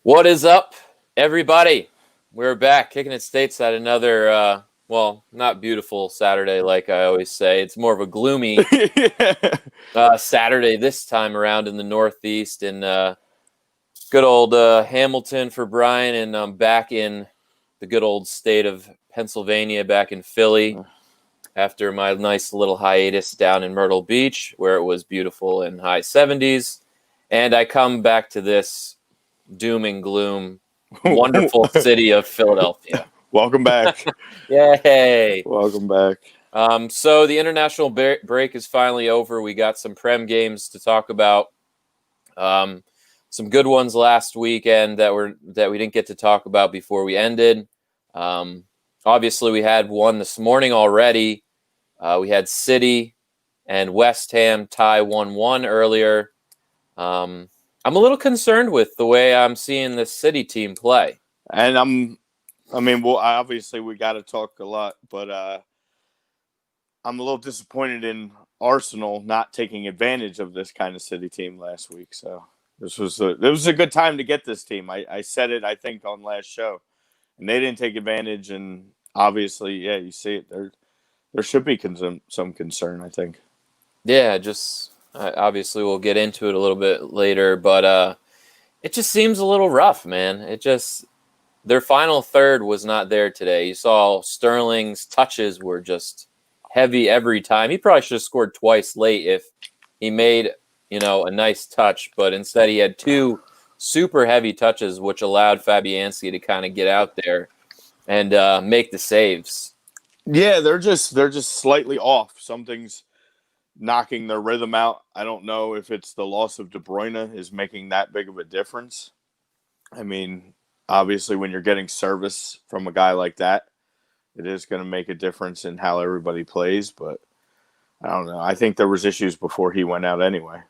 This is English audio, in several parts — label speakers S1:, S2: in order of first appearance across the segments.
S1: What is up, everybody? We're back, kicking it stateside. Another, not beautiful Saturday, like I always say. It's more of a gloomy Saturday this time around in the Northeast, in good old Hamilton for Brian, and I'm back in the good old state of Pennsylvania, back in Philly, after my nice little hiatus down in Myrtle Beach, where it was beautiful in high 70s. And I come back to this doom and gloom wonderful city of Philadelphia.
S2: Welcome back.
S1: Yay!
S2: Welcome back.
S1: So the international break is finally over. We got some Prem games to talk about. Some good ones last weekend that we didn't get to talk about before we ended. Obviously, we had one this morning already. We had City and West Ham tie 1-1 earlier. I'm a little concerned with the way I'm seeing this City team play.
S2: And obviously we got to talk a lot, but I'm a little disappointed in Arsenal not taking advantage of this kind of City team last week. So it was a good time to get this team. I said it, I think, on last show, and they didn't take advantage. And obviously, yeah, you see it. There should be some concern, I think.
S1: Yeah, obviously we'll get into it a little bit later, but it just seems a little rough, man. Their final third was not there today. You saw Sterling's touches were just heavy every time. He probably should have scored twice late if he made, a nice touch, but instead he had two super heavy touches, which allowed Fabianski to kind of get out there and make the saves.
S2: Yeah, they're just slightly off. Something's knocking their rhythm out. I don't know if it's the loss of De Bruyne is making that big of a difference. I mean, obviously when you're getting service from a guy like that, it is going to make a difference in how everybody plays, but I don't know. I think there was issues before he went out anyway.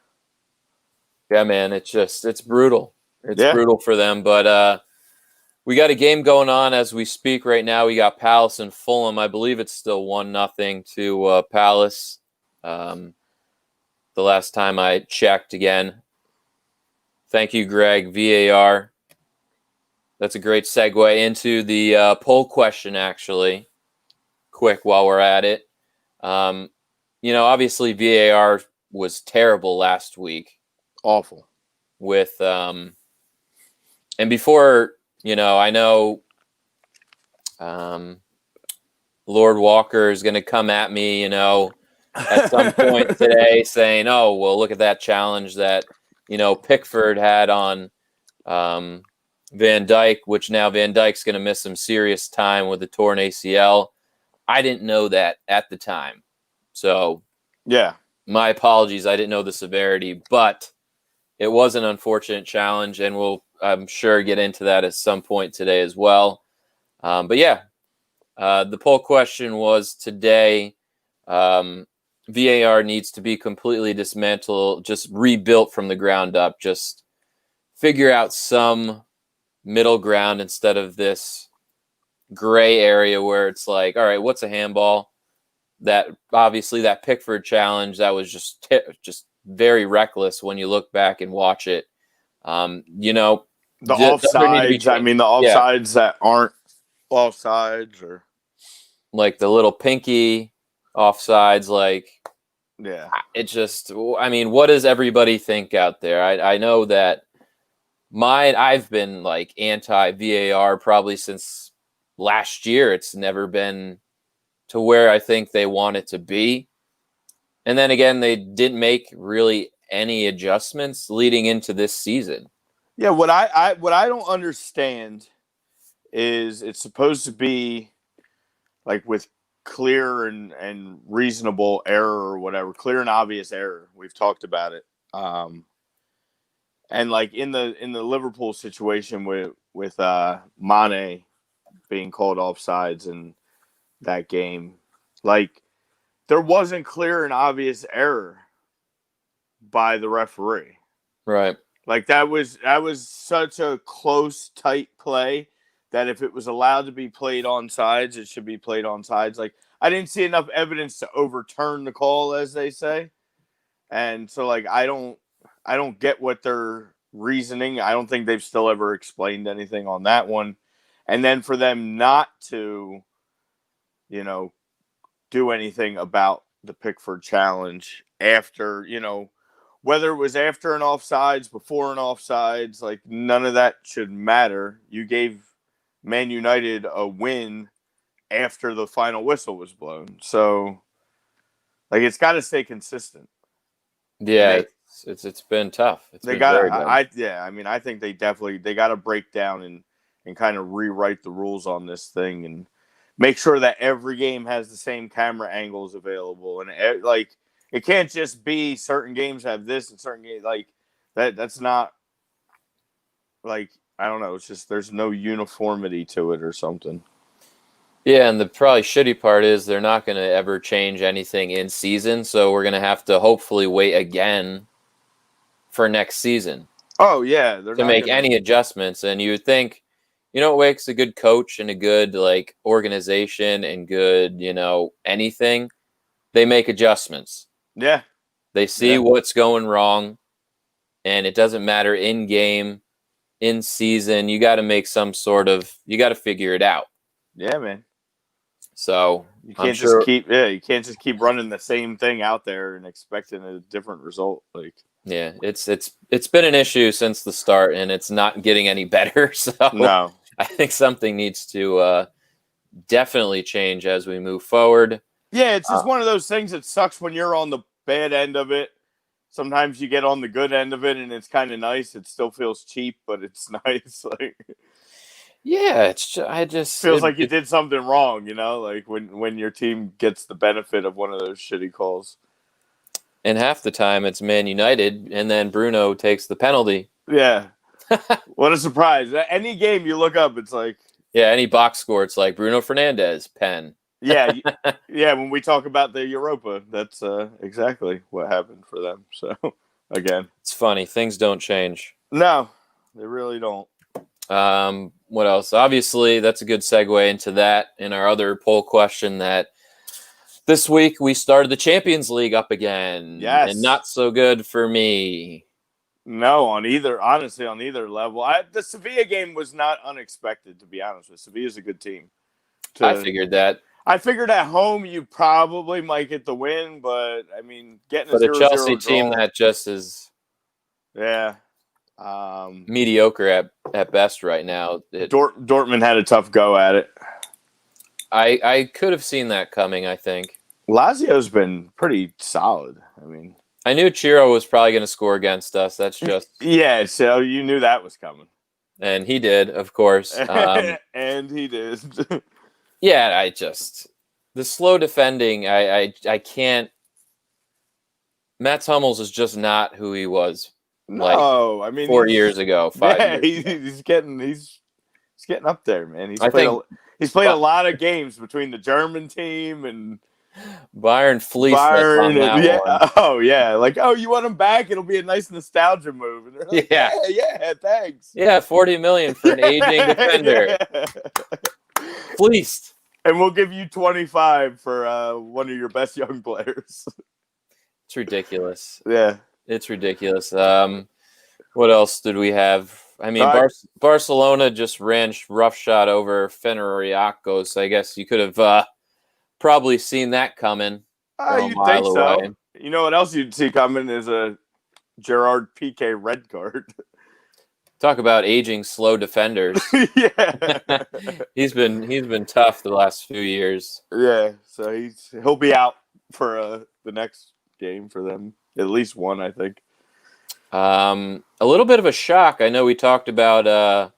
S1: Yeah, man, it's brutal. It's brutal for them, but we got a game going on as we speak right now. We got Palace and Fulham. I believe it's still 1-0 to Palace. The last time I checked again. Thank you, Greg. VAR. That's a great segue into the poll question, actually. Quick while we're at it. Obviously VAR was terrible last week.
S2: Awful.
S1: With and before, I know Lord Walker is going to come at me, at some point today saying, oh, well, look at that challenge that, Pickford had on Van Dijk, which now Van Dijk's going to miss some serious time with a torn ACL. I didn't know that at the time. So,
S2: yeah,
S1: my apologies. I didn't know the severity, but it was an unfortunate challenge, and we'll, I'm sure, get into that at some point today as well. But yeah, the poll question was today, VAR needs to be completely dismantled, just rebuilt from the ground up, just figure out some middle ground instead of this gray area where it's like, all right, what's a handball? That obviously that Pickford challenge, that was just very reckless when you look back and watch it.
S2: The offsides. I mean, the offsides that aren't offsides, or
S1: like the little pinky offsides, like,
S2: yeah,
S1: it just, I mean, what does everybody think out there? I know that I've been like anti-VAR probably since last year. It's never been to where I think they want it to be. And then again, they didn't make really any adjustments leading into this season.
S2: Yeah, what I don't understand is it's supposed to be like with clear and reasonable error or whatever, clear and obvious error. We've talked about it. And like in the Liverpool situation with Mane being called offsides in that game, like there wasn't clear and obvious error by the referee.
S1: Right.
S2: Like that was such a close, tight play that if it was allowed to be played on sides, it should be played on sides. Like I didn't see enough evidence to overturn the call, as they say. And so like I don't get what they're reasoning. I don't think they've still ever explained anything on that one. And then for them not to, do anything about the Pickford challenge after, whether it was after an offsides, before an offsides, like none of that should matter. You gave Man United a win after the final whistle was blown. So, like, it's got to stay consistent.
S1: Yeah, it's been tough.
S2: They got I think they got to break down and kind of rewrite the rules on this thing and make sure that every game has the same camera angles available. And like, it can't just be certain games have this and certain games like that. That's not like, I don't know. It's just, there's no uniformity to it or something.
S1: Yeah, and the probably shitty part is they're not going to ever change anything in season, so we're going to have to hopefully wait again for next season.
S2: Oh yeah,
S1: to make any adjustments. And you would think, what makes a good coach and a good like organization and good, anything? They make adjustments.
S2: Yeah.
S1: They see what's going wrong, and it doesn't matter in game, in season. You got to make you got to figure it out.
S2: Yeah, man.
S1: So
S2: you can't you can't just keep running the same thing out there and expecting a different result. Like,
S1: yeah, it's been an issue since the start, and it's not getting any better. So
S2: no,
S1: I think something needs to definitely change as we move forward.
S2: Yeah, it's just one of those things that sucks when you're on the bad end of it. Sometimes you get on the good end of it, and it's kind of nice. It still feels cheap, but it's nice. Like,
S1: yeah, it
S2: feels like you did something wrong, like when your team gets the benefit of one of those shitty calls.
S1: And half the time it's Man United, and then Bruno takes the penalty.
S2: Yeah. What a surprise. Any game you look up, it's like...
S1: Yeah, any box score, it's like Bruno Fernandes, pen.
S2: Yeah, when we talk about the Europa, that's exactly what happened for them. So, again.
S1: It's funny. Things don't change.
S2: No, they really don't.
S1: What else? Obviously, that's a good segue into that in our other poll question that this week we started the Champions League up again.
S2: Yes.
S1: And not so good for me.
S2: No, on either level. The Sevilla game was not unexpected, to be honest with you. Sevilla's a good team.
S1: I figured that.
S2: I figured at home you probably might get the win, but I mean, getting a 0-0
S1: Chelsea team that just is mediocre at best right now.
S2: Dortmund had a tough go at it.
S1: I could have seen that coming, I think.
S2: Lazio's been pretty solid. I mean,
S1: I knew Chiro was probably going to score against us. That's just...
S2: Yeah, so you knew that was coming.
S1: And he did, of course.
S2: And he did.
S1: Yeah, the slow defending, I can't... Mats Hummels is just not who he was.
S2: No, I mean
S1: 4 years ago, 5 years ago.
S2: He's getting up there, man. He's played a lot of games between the German team and
S1: Bayern fleeced us on that one.
S2: Oh yeah, like, you want him back? It'll be a nice nostalgia move. And like, yeah, thanks.
S1: Yeah, 40 million for an aging defender. Fleeced.
S2: And we'll give you 25 for one of your best young players.
S1: It's ridiculous.
S2: Yeah.
S1: It's ridiculous. What else did we have? I mean, Barcelona just ran roughshod over Fenerbahce, so I guess you could have probably seen that coming from a mile away.
S2: So. You know what else you'd see coming is a Gerard Piqué red card.
S1: Talk about aging slow defenders.
S2: Yeah.
S1: He's been tough the last few years.
S2: Yeah, so he'll be out for the next game for them. At least one, I think.
S1: A little bit of a shock. I know we talked about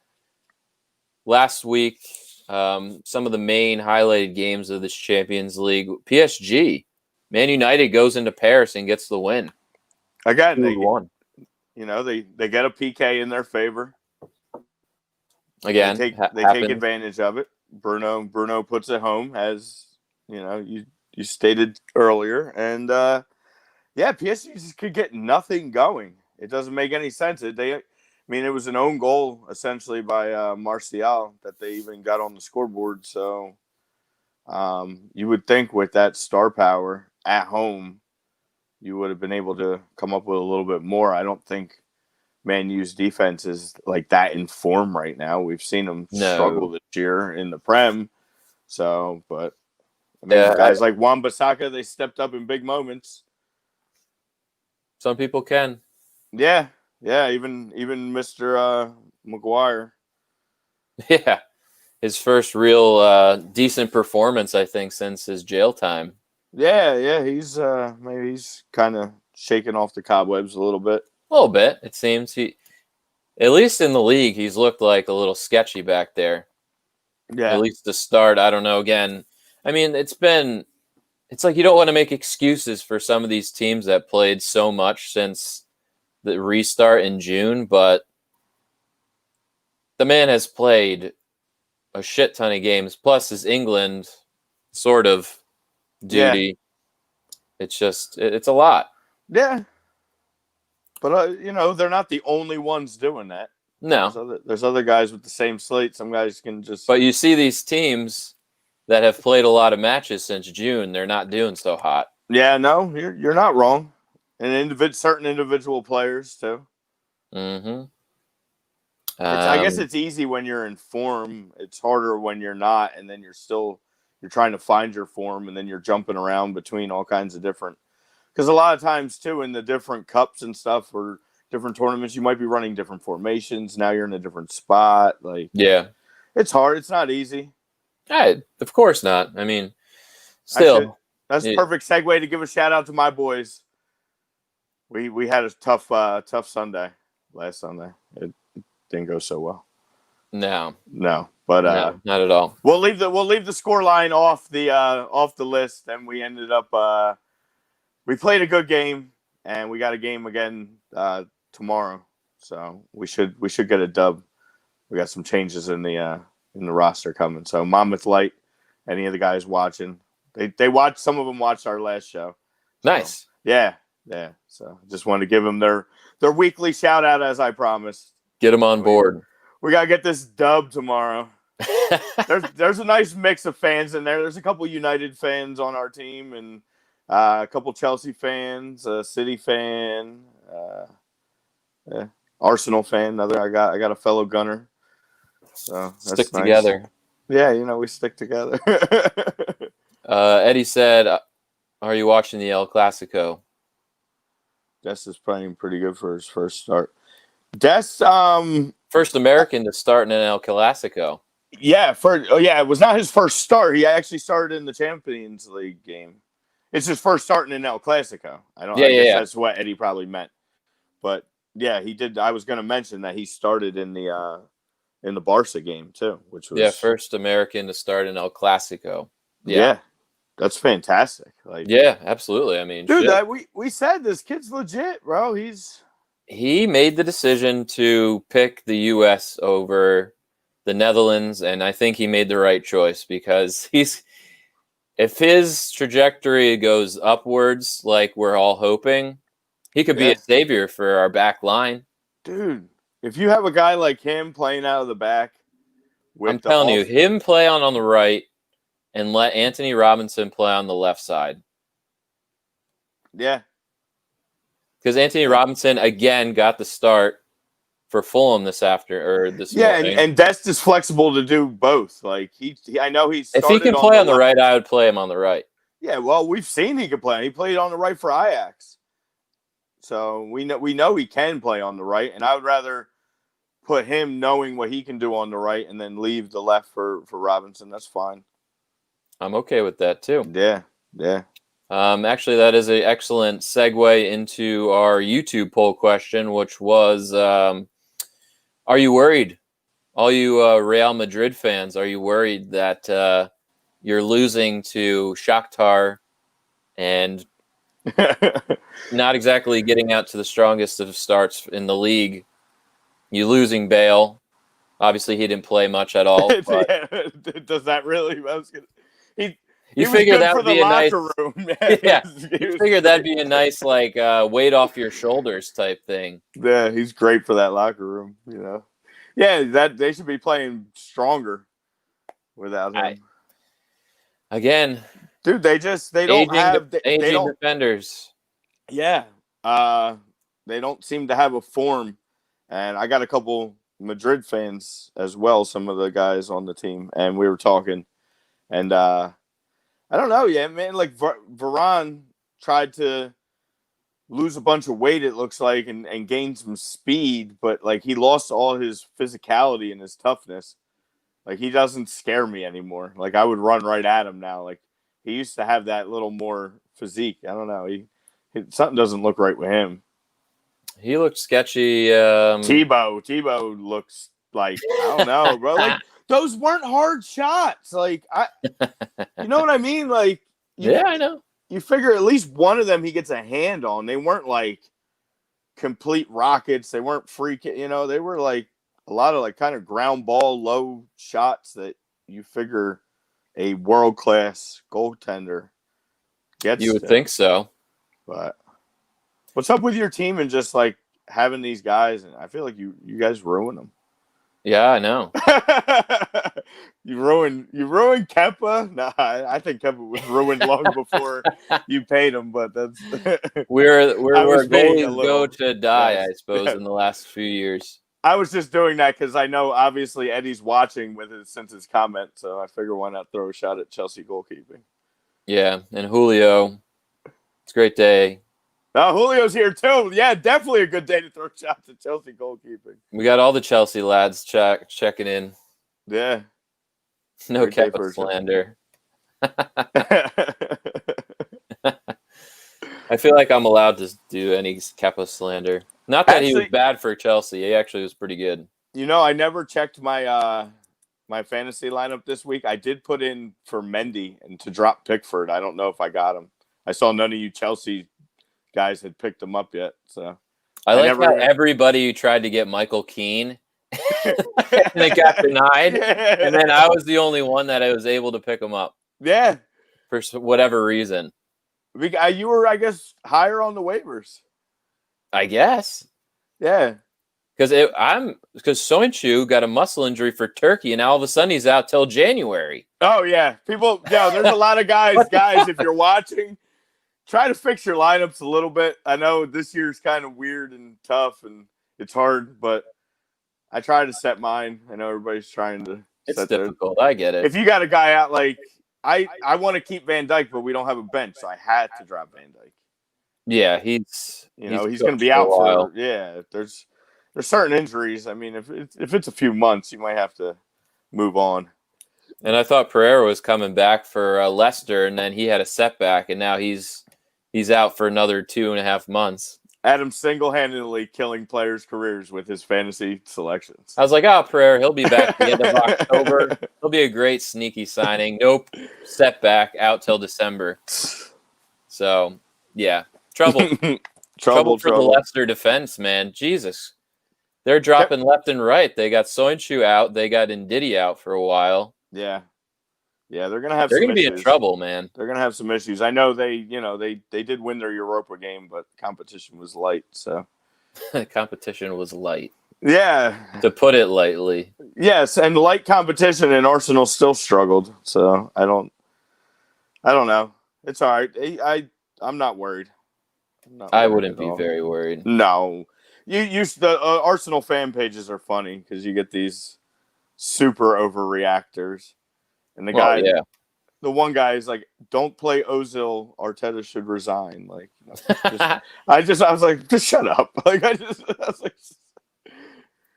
S1: last week some of the main highlighted games of this Champions League. PSG, Man United goes into Paris and gets the win.
S2: Again, they
S1: won.
S2: They get a PK in their favor.
S1: Again,
S2: they take advantage of it. Bruno puts it home, as you stated earlier, and PSG just could get nothing going. It doesn't make any sense. It was an own goal essentially by Martial that they even got on the scoreboard. So you would think with that star power at home, you would have been able to come up with a little bit more. I don't think Man U's defense is like that in form right now. We've seen them struggle this year in the Prem. So, but I mean, guys like Wan-Bissaka, they stepped up in big moments.
S1: Some people can.
S2: Yeah. Even Mr. Maguire.
S1: Yeah, his first real decent performance, I think, since his jail time.
S2: Yeah, he's maybe he's kind of shaking off the cobwebs a little bit.
S1: A little bit, it seems. He, at least in the league, he's looked like a little sketchy back there.
S2: Yeah.
S1: At least to start, I don't know. Again, I mean, it's like you don't want to make excuses for some of these teams that played so much since the restart in June, but the man has played a shit ton of games, plus his England sort of duty. Yeah. It's a lot.
S2: Yeah. But, they're not the only ones doing that.
S1: No.
S2: There's other guys with the same slate. Some guys can just...
S1: But you see these teams that have played a lot of matches since June, they're not doing so hot.
S2: Yeah, no, you're not wrong. And certain individual players, too.
S1: Mm-hmm.
S2: I guess it's easy when you're in form. It's harder when you're not, and then you're trying to find your form, and then you're jumping around between all kinds of different... Because a lot of times, too, in the different cups and stuff or different tournaments, you might be running different formations. Now you're in a different spot. Yeah. It's hard. It's not easy.
S1: Of course not. I mean, still.
S2: That's a perfect segue to give a shout-out to my boys. We had a tough Sunday last Sunday. It didn't go so well.
S1: No,
S2: but
S1: no, not at all.
S2: We'll leave the score line off the list, and we ended up we played a good game, and we got a game again tomorrow, so we should get a dub. We got some changes in the roster coming. So Monmouth Light, any of the guys watching, they watched. Some of them watched our last show.
S1: Nice.
S2: So, yeah. So just wanted to give them their weekly shout out as I promised.
S1: Get them on board.
S2: We gotta get this dub tomorrow. There's a nice mix of fans in there. There's a couple United fans on our team, and a couple Chelsea fans, a City fan, Arsenal fan. I got a fellow Gunner. So that's
S1: stick
S2: nice.
S1: Together.
S2: Yeah, we stick together.
S1: Eddie said, "Are you watching the El Clasico?"
S2: Dest is playing pretty good for his first start. Dest,
S1: first American to start in an El Clasico.
S2: Yeah, it was not his first start. He actually started in the Champions League game. It's his first start in an El Clasico. I guess that's what Eddie probably meant. But yeah, he did. I was going to mention that he started in the Barca game too, which was
S1: first American to start in El Clasico.
S2: Yeah, that's fantastic.
S1: Yeah, absolutely. I mean,
S2: dude, we said this kid's legit, bro.
S1: He made the decision to pick the U.S. over the Netherlands, and I think he made the right choice because if his trajectory goes upwards like we're all hoping, he could be a savior for our back line.
S2: Dude, if you have a guy like him playing out of the back,
S1: I'm telling you, him play on the right and let Anthony Robinson play on the left side.
S2: Yeah.
S1: Because Anthony Robinson, again, got the start for Fulham this morning.
S2: And Dest is flexible to do both. I know he's.
S1: If he can play on the right, I would play him on the right.
S2: Yeah, well, we've seen he can play. He played on the right for Ajax, so we know he can play on the right. And I would rather put him knowing what he can do on the right, and then leave the left for Robinson. That's fine.
S1: I'm okay with that too.
S2: Yeah.
S1: Actually, that is an excellent segue into our YouTube poll question, which was, are you worried? All you Real Madrid fans, are you worried that you're losing to Shakhtar and not exactly getting out to the strongest of starts in the league? You losing Bale. Obviously, he didn't play much at all.
S2: Does that really?
S1: You figure that would be a nice
S2: room.
S1: You figure that'd be a nice weight off your shoulders type thing.
S2: Yeah, he's great for that locker room. Yeah, that they should be playing stronger without him.
S1: Again,
S2: dude, they don't have
S1: aging defenders.
S2: Yeah, they don't seem to have a form and I got a couple Madrid fans as well, some of the guys on the team, and we were talking. And I don't know, man. Like Varane tried to lose a bunch of weight, it looks like, and gain some speed, but like he lost all his physicality and his toughness. Like he doesn't scare me anymore. Like I would run right at him now. Like he used to have that little more physique. I don't know. Something doesn't look right with him.
S1: He looked sketchy.
S2: Tebow looks like, I don't know, bro. Like those weren't hard shots. Like you know what I mean? Like
S1: I know.
S2: You figure at least one of them he gets a hand on. They weren't like complete rockets. They weren't free. They were like a lot of like kind of ground ball, low shots that you figure a world class goaltender gets.
S1: You would think so.
S2: But what's up with your team and just like having these guys? And I feel like you guys ruin them.
S1: Yeah, I know.
S2: You ruined Kepa. Nah, I think Kepa was ruined long before you paid him. But that's
S1: we're where goalies go to die, yes. I suppose, in the last few years.
S2: I was just doing that because I know obviously Eddie's watching since his comment, so I figure why not throw a shot at Chelsea goalkeeping.
S1: Yeah, and Julio, it's a great day.
S2: Oh, Julio's here too. Yeah, definitely a good day to throw shots at Chelsea goalkeeping.
S1: We got all the Chelsea lads checking in.
S2: Yeah.
S1: No Kepa slander. I feel like I'm allowed to do any Kepa slander. Not that he was bad for Chelsea. He actually was pretty good.
S2: I never checked my my fantasy lineup this week. I did put in for Mendy and to drop Pickford. I don't know if I got him. I saw none of you Chelsea guys had picked him up yet. So
S1: I like how everybody tried to get Michael Keane and it got denied. And then I was the only one that I was able to pick him up.
S2: Yeah.
S1: For whatever reason.
S2: You were, I guess, higher on the waivers.
S1: I guess.
S2: Yeah.
S1: Because Soinchu got a muscle injury for Turkey, and all of a sudden he's out till January.
S2: Oh, yeah. There's a lot of guys, if you're watching, try to fix your lineups a little bit. I know this year's kind of weird and tough, and it's hard, but I try to set mine. I know everybody's trying to.
S1: It's difficult. I get it.
S2: If you got a guy out, like, I want to keep Van Dijk, but we don't have a bench, so I had to drop Van Dijk.
S1: Yeah, he's
S2: going to be out for a while. There's certain injuries. I mean, if it's a few months, you might have to move on.
S1: And I thought Pereira was coming back for Leicester, and then he had a setback, and now he's out for another 2.5 months.
S2: Adam single-handedly killing players' careers with his fantasy selections.
S1: I was like, Pereira, he'll be back at the end of October. He'll be a great sneaky signing. Nope, setback, out till December. So, yeah, trouble for the Leicester defense, man. Jesus. They're dropping left and right. They got Soinchu out. They got Ndidi out for a while.
S2: Yeah. Yeah, they're gonna
S1: be in trouble, man.
S2: They're gonna have some issues. I know they did win their Europa game, but competition was light. So
S1: competition was light.
S2: Yeah,
S1: to put it lightly.
S2: Yes, and light competition, and Arsenal still struggled. So I don't know. It's all right. I'm not worried.
S1: I wouldn't be very worried.
S2: No, the Arsenal fan pages are funny because you get these super overreactors. And the one guy is like, "Don't play Ozil. Arteta should resign." Like, I was like, just shut up. Like, I was like,
S1: I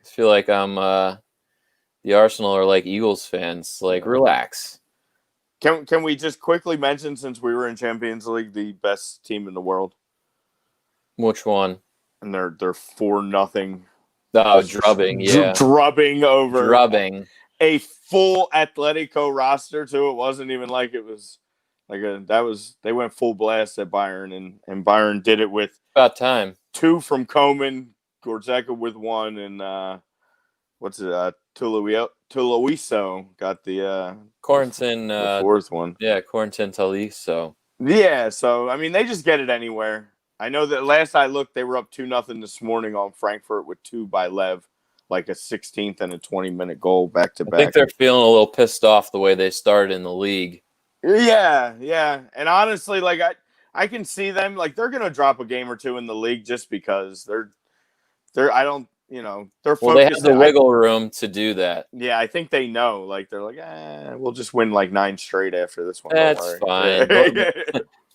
S1: feel like I'm the Arsenal are like Eagles fans. Like, relax.
S2: Can we just quickly mention, since we were in Champions League, the best team in the world?
S1: Which one?
S2: And they're 4-0.
S1: Oh, drubbing, yeah,
S2: drubbing. A full Atletico roster too. It wasn't even like it was like they went full blast at Bayern, and Bayern did it with
S1: about time.
S2: 2 from Koeman, Goretzka with 1, and Tulowiso got the
S1: Corentin,
S2: the 4th one.
S1: Yeah, Corentin Tolisso.
S2: Yeah, so I mean they just get it anywhere. I know that last I looked, they were up 2-0 this morning on Frankfurt with 2 by Lev. Like a 16th and a 20-minute goal back to back.
S1: I think they're feeling a little pissed off the way they started in the league.
S2: Yeah. And honestly, like I can see them, like they're gonna drop a game or two in the league just because they're their
S1: Well, they have
S2: focus.
S1: the wiggle room to do that.
S2: Yeah, I think they know. Like they're like, we'll just win like 9 straight after this one.
S1: That's
S2: Don't worry.
S1: fine.
S2: Yeah.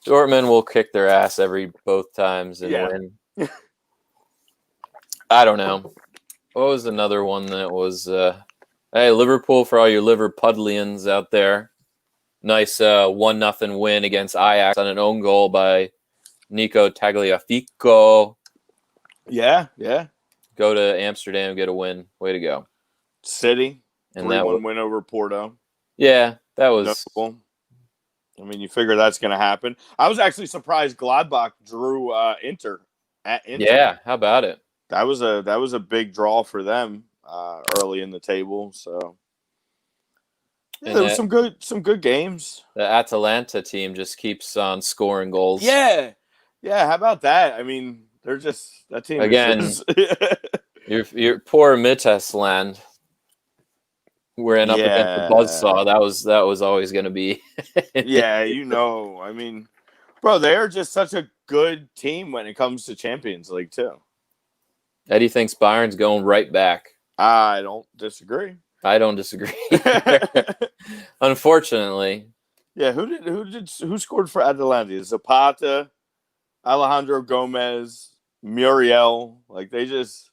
S1: Dortmund will kick their ass both times and
S2: Yeah.
S1: win. I don't know. What was another one that was? Hey, Liverpool, for all you Liverpudlians out there. Nice 1-0 win against Ajax on an own goal by Nico Tagliafico.
S2: Yeah.
S1: Go to Amsterdam, get a win. Way to go.
S2: City,
S1: And
S2: 3-1 win over Porto.
S1: Yeah, that was
S2: notable. I mean, you figure that's going to happen. I was actually surprised Gladbach drew Inter at Inter.
S1: Yeah, how about it?
S2: That was a big draw for them early in the table. So yeah, there was some good games.
S1: The Atalanta team just keeps on scoring goals.
S2: Yeah. How about that? I mean, they're just that team
S1: again.
S2: Is just...
S1: your poor Midtjylland. We're up against the buzzsaw. That was always going to be.
S2: Yeah, I mean, bro, they are just such a good team when it comes to Champions League too.
S1: Eddie thinks Bayern's going right back.
S2: I don't disagree.
S1: I don't disagree. Unfortunately.
S2: Yeah, who scored for Atalanta? Zapata, Alejandro Gomez, Muriel. Like they just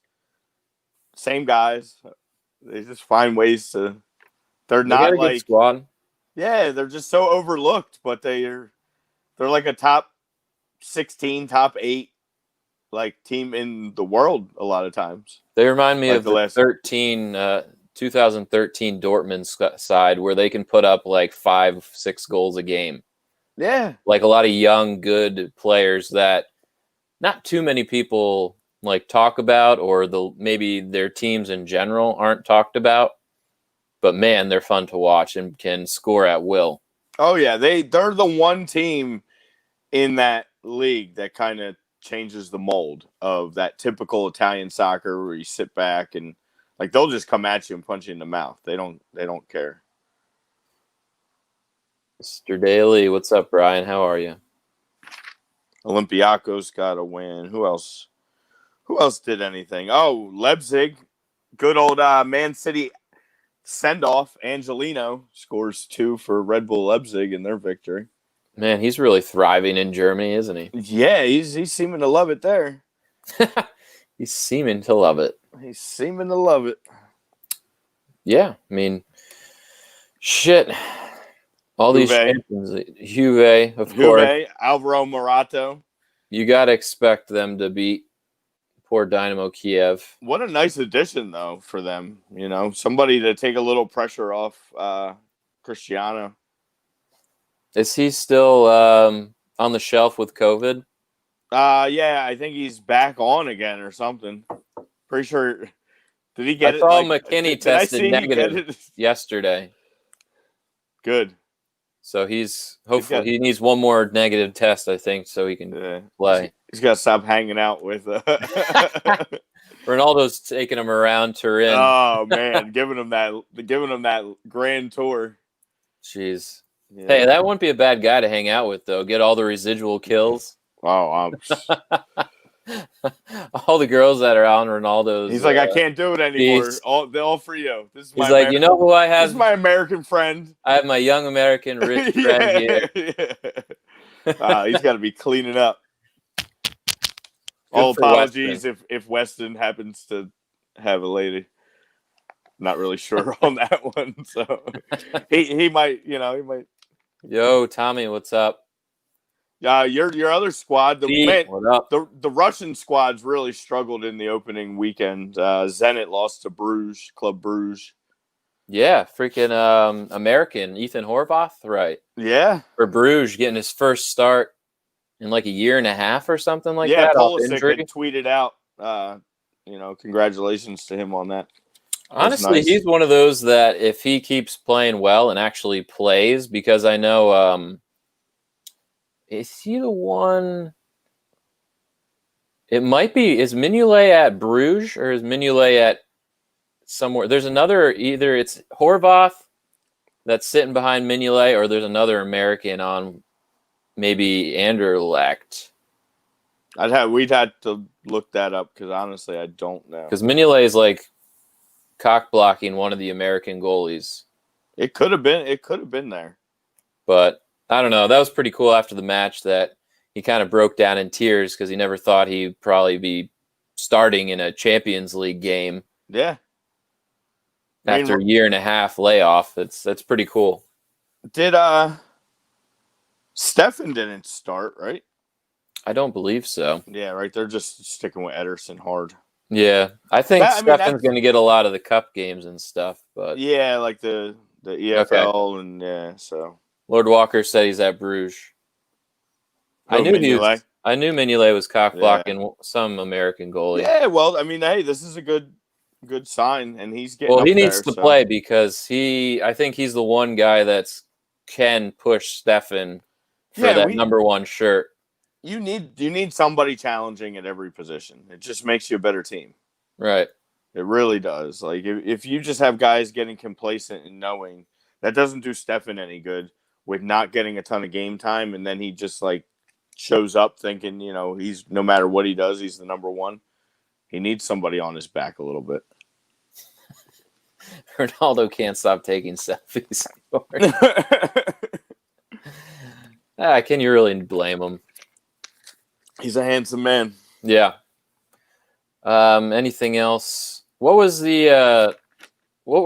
S2: same guys. They just find ways to. They're not like
S1: good squad.
S2: Yeah, they're just so overlooked, but they're like a top 16, top 8 like team in the world a lot of times.
S1: They remind me of the 2013 Dortmund side where they can put up like 5-6 goals a game.
S2: Yeah.
S1: Like a lot of young, good players that not too many people like talk about, or maybe their teams in general aren't talked about. But man, they're fun to watch and can score at will.
S2: Oh yeah, they're the one team in that league that kind of changes the mold of that typical Italian soccer where you sit back and like they'll just come at you and punch you in the mouth. They don't care.
S1: Mr. Daly, what's up, Brian? How are you?
S2: Olympiacos got a win. Who else did anything? Oh, Leipzig. Good old Man City send-off. Angelino scores 2 for Red Bull Leipzig in their victory.
S1: Man, he's really thriving in Germany, isn't he?
S2: Yeah, he's seeming to love it there.
S1: He's seeming to love it.
S2: He's seeming to love it.
S1: Yeah, I mean, shit. All these champions, Juve, of course.
S2: Alvaro Morata.
S1: You got to expect them to beat poor Dynamo Kiev.
S2: What a nice addition, though, for them. Somebody to take a little pressure off Cristiano.
S1: Is he still on the shelf with COVID?
S2: Yeah, I think he's back on again or something. Pretty sure. Did he get it?
S1: I saw McKinney tested negative yesterday.
S2: Good.
S1: So he needs one more negative test, I think, so he can play.
S2: He's got to stop hanging out with.
S1: Ronaldo's taking him around Turin.
S2: Oh man, giving him that grand tour.
S1: Jeez. Yeah. Hey, that wouldn't be a bad guy to hang out with, though. Get all the residual kills.
S2: Oh,
S1: all the girls that are on Ronaldo's.
S2: He's like, I can't do it anymore. All for you. This is
S1: He's like, you know who I have?
S2: This is my American friend.
S1: I have my young American rich friend here.
S2: Yeah. He's got to be cleaning up. All apologies if Weston happens to have a lady. Not really sure on that one. So he might.
S1: Yo, Tommy, what's up?
S2: Your other squad,
S1: what up?
S2: The Russian squads really struggled in the opening weekend. Zenit lost to Club Bruges.
S1: Yeah, freaking American Ethan Horvath, right?
S2: Yeah,
S1: for Bruges, getting his first start in like a year and a half or something like that.
S2: Yeah, Pulisic had tweeted out, congratulations to him on that.
S1: Honestly,
S2: nice.
S1: He's one of those that if he keeps playing well and actually plays, because I know, is he the one? It might be. Is Mignolet at Bruges or is Mignolet at somewhere? There's another, either it's Horvath that's sitting behind Mignolet, or there's another American on maybe Anderlecht.
S2: We'd have to look that up because honestly, I don't know.
S1: Because Mignolet is like cock blocking one of the American goalies.
S2: It could have been. It could have been there.
S1: But I don't know. That was pretty cool after the match that he kind of broke down in tears because he never thought he'd probably be starting in a Champions League game.
S2: Yeah.
S1: After a year and a half layoff. That's pretty cool.
S2: Did Stefan didn't start, right?
S1: I don't believe so.
S2: Yeah, right. They're just sticking with Ederson hard.
S1: Yeah. I think Stefan's going to get a lot of the cup games and stuff. But
S2: yeah, like the EFL and yeah, so.
S1: Lord Walker said he's at Bruges. I knew Mignolet was cock blocking some American goalie.
S2: Yeah, well, I mean, hey, this is a good sign, and he's getting.
S1: Well, he needs to play because I think he's the one guy that's can push Stefan for that number one shirt.
S2: You need somebody challenging at every position. It just makes you a better team.
S1: Right.
S2: It really does. Like if you just have guys getting complacent and knowing that doesn't do Stefan any good with not getting a ton of game time, and then he just like shows up thinking, he's no matter what he does, he's the number one. He needs somebody on his back a little bit.
S1: Ronaldo can't stop taking selfies. Can you really blame him?
S2: He's a handsome man.
S1: Yeah. Anything else? What were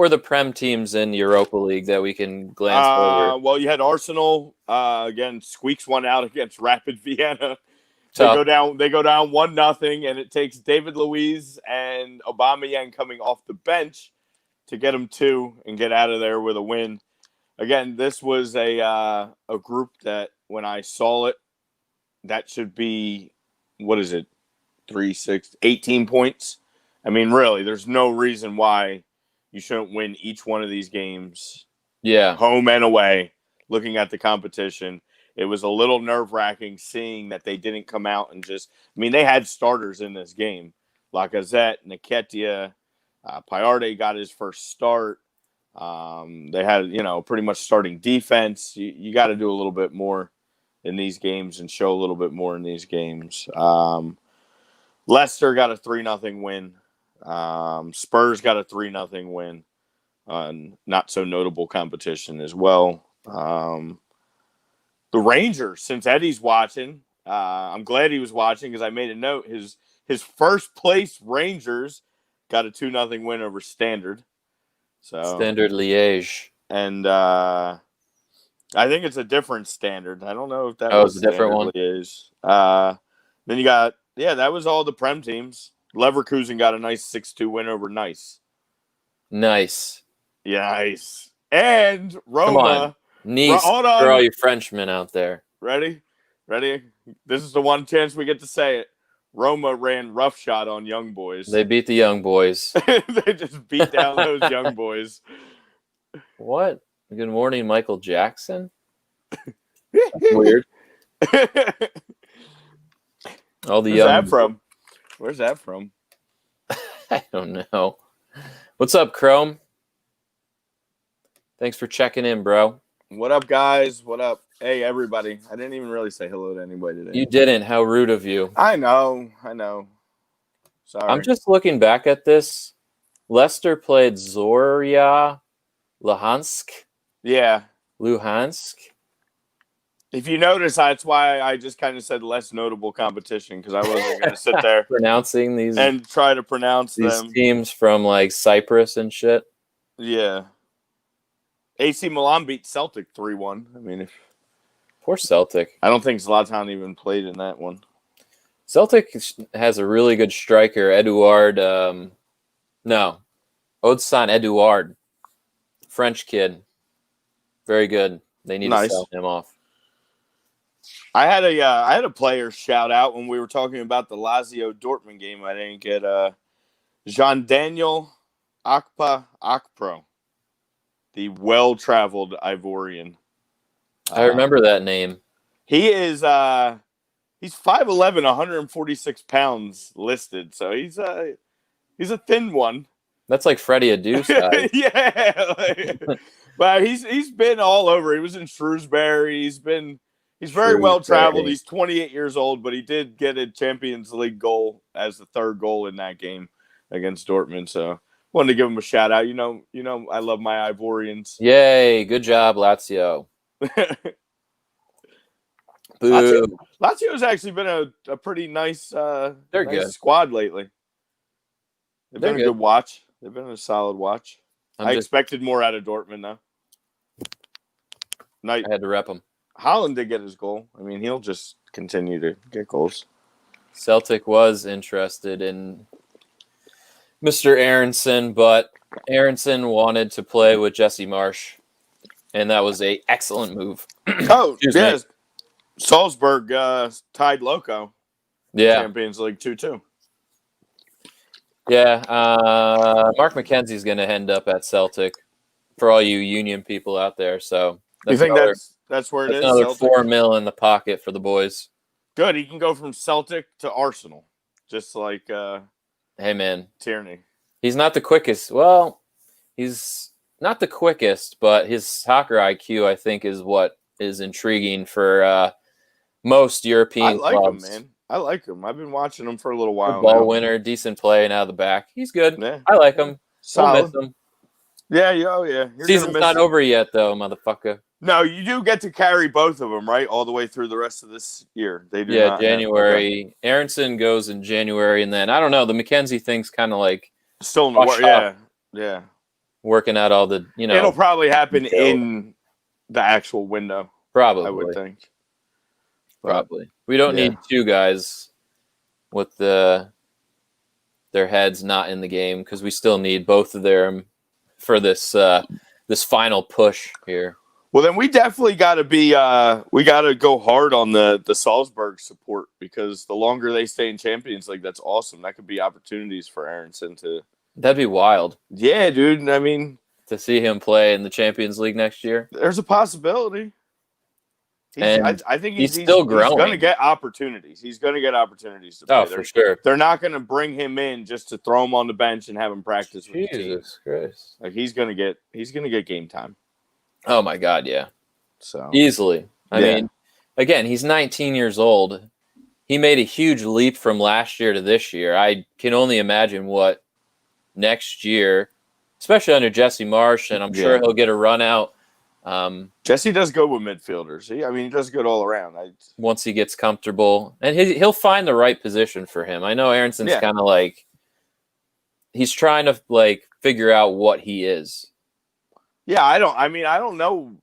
S1: the Prem teams in Europa League that we can glance over?
S2: Well, you had Arsenal again squeaks one out against Rapid Vienna.
S1: Tough.
S2: They go down 1-0, and it takes David Luiz and Aubameyang coming off the bench to get them 2 and get out of there with a win. Again, this was a group that when I saw it, that should be, what is it, 3, 6, 18 points. I mean, really, there's no reason why you shouldn't win each one of these games.
S1: Yeah,
S2: home and away. Looking at the competition, it was a little nerve-wracking seeing that they didn't come out and just – I mean, they had starters in this game. Lacazette, Nketiah, Payarde got his first start. They had, pretty much starting defense. You got to do a little bit more in these games and show a little bit more in these games. Leicester got a 3-0 win. Spurs got a 3-0 win. Not so notable competition as well. The Rangers, since Eddie's watching, I'm glad he was watching because I made a note. His first place Rangers got a 2-0 win over Standard.
S1: Standard Liège.
S2: And I think it's a different Standard. I don't know if that was
S1: a different one.
S2: Liège. Then you got, that was all the Prem teams. Leverkusen got a nice 6-2 win over Nice.
S1: Nice.
S2: Yeah, nice. And Roma.
S1: Come on. Nice for all you Frenchmen out there.
S2: Ready? This is the one chance we get to say it. Roma ran roughshod on Young Boys.
S1: They beat the Young Boys.
S2: They just beat down those Young Boys.
S1: What? Good morning, Michael Jackson? That's weird. All the
S2: Where's that from?
S1: I don't know. What's up, Chrome? Thanks for checking in, bro.
S2: What up, guys? What up? Hey, everybody. I didn't even really say hello to anybody today.
S1: You didn't. How rude of you.
S2: I know. Sorry.
S1: I'm just looking back at this. Leicester played Zorya Luhansk.
S2: Yeah.
S1: Luhansk.
S2: If you notice, that's why I just kind of said less notable competition because I wasn't going to sit there
S1: pronouncing these
S2: and try to pronounce
S1: these
S2: them.
S1: Teams from like Cyprus and shit.
S2: Yeah. AC Milan beat Celtic 3-1. I mean,
S1: poor Celtic.
S2: I don't think Zlatan even played in that one.
S1: Celtic has a really good striker, Eduard. Odsonne Eduard, French kid, very good. They need to sell him off.
S2: I had a player shout out when we were talking about the Lazio Dortmund game. I didn't get Jean-Daniel Akpro, the well-traveled Ivorian.
S1: I remember that name.
S2: He is he's 5'11", 146 pounds listed, so he's a thin one.
S1: That's like Freddie Adu size.
S2: Yeah, but he's been all over. He was in Shrewsbury. He's been He's very well traveled.
S1: True.
S2: He's 28 years old, but he did get a Champions League goal as the third goal in that game against Dortmund. So wanted to give him a shout out. You know, I love my Ivorians.
S1: Yay! Good job, Lazio. Boo.
S2: Lazio's actually been a pretty nice,
S1: They're
S2: nice
S1: good.
S2: squad lately. They've been a good watch. They've been a solid watch. I expected more out of Dortmund, though.
S1: I had to rep him.
S2: Haaland did get his goal. I mean, he'll just continue to get goals.
S1: Celtic was interested in Mr. Aronson, but Aronson wanted to play with Jesse Marsh, and that was an excellent move.
S2: Oh, yes. Salzburg tied Loco.
S1: Yeah.
S2: Champions League 2-2.
S1: Yeah. Mark McKenzie's going to end up at Celtic for all you Union people out there. So
S2: you think that's where it is?
S1: Another
S2: Celtic?
S1: $4 million in the pocket for the boys.
S2: Good. He can go from Celtic to Arsenal, just like
S1: hey, man.
S2: Tierney.
S1: He's not the quickest. Well, he's not the quickest, but his soccer IQ, I think, is what is intriguing for most European clubs.
S2: I like him, man. I like him. I've been watching him for a little while.
S1: Ball winner, decent play, and out of the back. He's good.
S2: Yeah.
S1: I like him.
S2: Solid.
S1: We'll miss him.
S2: Yeah, oh yeah.
S1: Season's not over yet, though, motherfucker.
S2: No, you do get to carry both of them, right? All the way through the rest of this year. They do.
S1: Yeah, January. Okay. Aronson goes in January, and then I don't know. The McKenzie thing's kind of like
S2: still in the work. Yeah.
S1: Working out all the
S2: It'll probably happen in the actual window.
S1: Probably,
S2: I would think.
S1: Probably. We don't need two guys with their heads not in the game because we still need both of them for this this final push here.
S2: Well, then we definitely got to be we got to go hard on the Salzburg support because the longer they stay in Champions League, that's awesome. That could be opportunities for Aronson to.
S1: That'd be wild.
S2: Yeah, dude. I mean,
S1: to see him play in the Champions League next year,
S2: there's a possibility. I think he's
S1: still growing.
S2: He's going to get opportunities. He's going to get opportunities to play.
S1: Oh, for sure.
S2: They're not going to bring him in just to throw him on the bench and have him practice with the team.
S1: Jesus Christ!
S2: Like he's going to get game time.
S1: Oh my God, yeah.
S2: So
S1: easily. I mean, again, he's 19 years old. He made a huge leap from last year to this year. I can only imagine what next year, especially under Jesse Marsh, and I'm sure he'll get a run out.
S2: Jesse does good with midfielders. He does good all around.
S1: Once he gets comfortable, and he'll find the right position for him. I know Aronson's kind of like he's trying to like figure out what he is.
S2: Yeah, I don't know.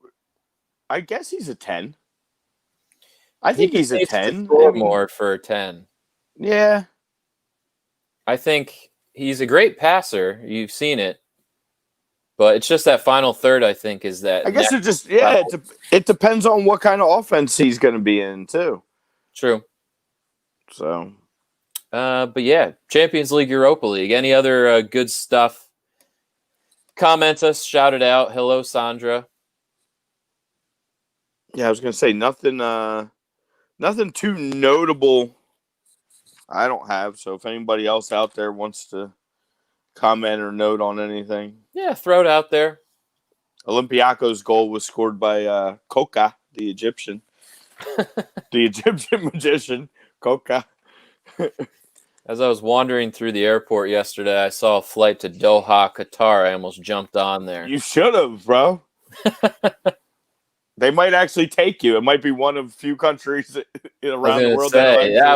S2: I guess he's a 10. I think he's a 10.
S1: More for a 10.
S2: Yeah.
S1: I think he's a great passer. You've seen it. But it's just that final third, I think, is that.
S2: I guess it depends on what kind of offense he's going to be in, too.
S1: True.
S2: So.
S1: But yeah, Champions League, Europa League. Any other good stuff? Comment us, shout it out. Hello, Sandra.
S2: Yeah, I was going to say nothing too notable I don't have. So if anybody else out there wants to comment or note on anything.
S1: Yeah, throw it out there.
S2: Olympiacos' goal was scored by Koka, the Egyptian. The Egyptian magician, Koka.
S1: As I was wandering through the airport yesterday, I saw a flight to Doha, Qatar. I almost jumped on there.
S2: You should have, bro. They might actually take you. It might be one of few countries around the world.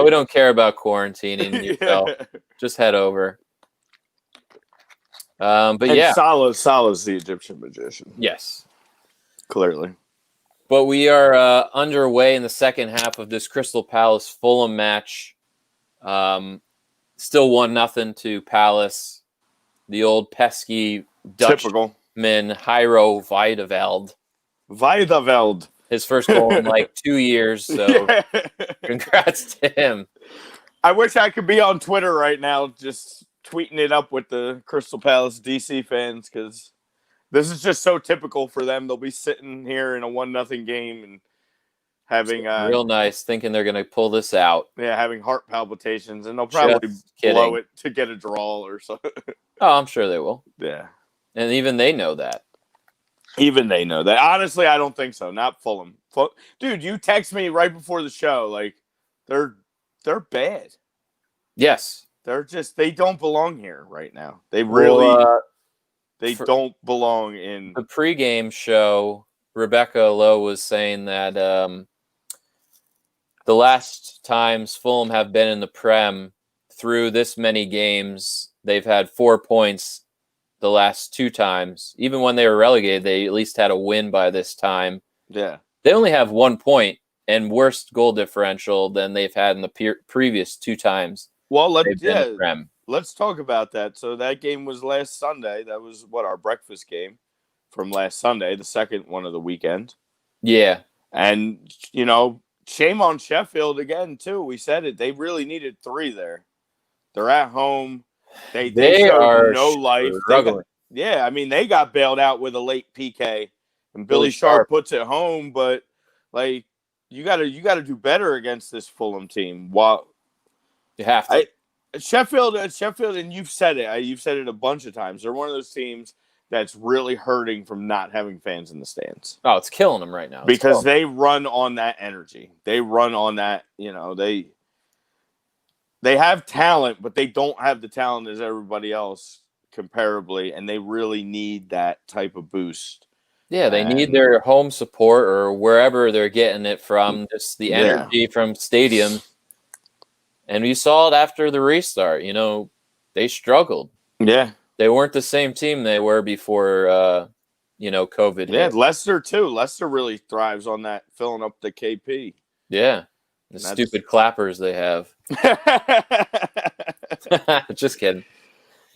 S1: We don't care about quarantining yourself. Just head over.
S2: Salah's the Egyptian magician.
S1: Yes.
S2: Clearly.
S1: But we are underway in the second half of this Crystal Palace Fulham match. Still 1-0 to Palace. The old pesky Dutchman, Jairo
S2: Weideveld.
S1: His first goal in like 2 years, so congrats to him.
S2: I wish I could be on Twitter right now just tweeting it up with the Crystal Palace DC fans because this is just so typical for them. They'll be sitting here in a 1-0 game and having
S1: real nice, thinking they're going to pull this out.
S2: Yeah, having heart palpitations, and they'll probably blow it to get a draw or something.
S1: Oh, I'm sure they will.
S2: Yeah.
S1: And even they know that.
S2: Even they know that. Honestly, I don't think so. Not Fulham. Dude, you text me right before the show. Like, they're bad.
S1: Yes.
S2: They don't belong here right now. They
S1: Well,
S2: don't belong in
S1: the pregame show. Rebecca Lowe was saying that the last times Fulham have been in the Prem through this many games, they've had 4 points the last 2 times. Even when they were relegated, they at least had a win by this time.
S2: Yeah.
S1: They only have 1 point and worse goal differential than they've had in the previous 2 times.
S2: Well, let's talk about that. So that game was last Sunday. That was our breakfast game from last Sunday, the second one of the weekend.
S1: Yeah.
S2: And, shame on Sheffield again, too. We said it. They really needed 3 there. They're at home. They showed no life. They got bailed out with a late PK, and Billy Sharp puts it home. But you got to do better against this Fulham team.
S1: You have to.
S2: Sheffield, and you've said it. You've said it a bunch of times. They're one of those teams that's really hurting from not having fans in the stands.
S1: Oh, it's killing them right now.
S2: Because they run on that energy. They run on that. They have talent, but they don't have the talent as everybody else comparably, and they really need that type of boost.
S1: Yeah, they need their home support or wherever they're getting it from, just the energy from stadium. And we saw it after the restart. They struggled.
S2: Yeah.
S1: They weren't the same team they were before, COVID hit.
S2: Leicester, too. Leicester really thrives on that, filling up the KP.
S1: Yeah. The stupid clappers they have. Just kidding.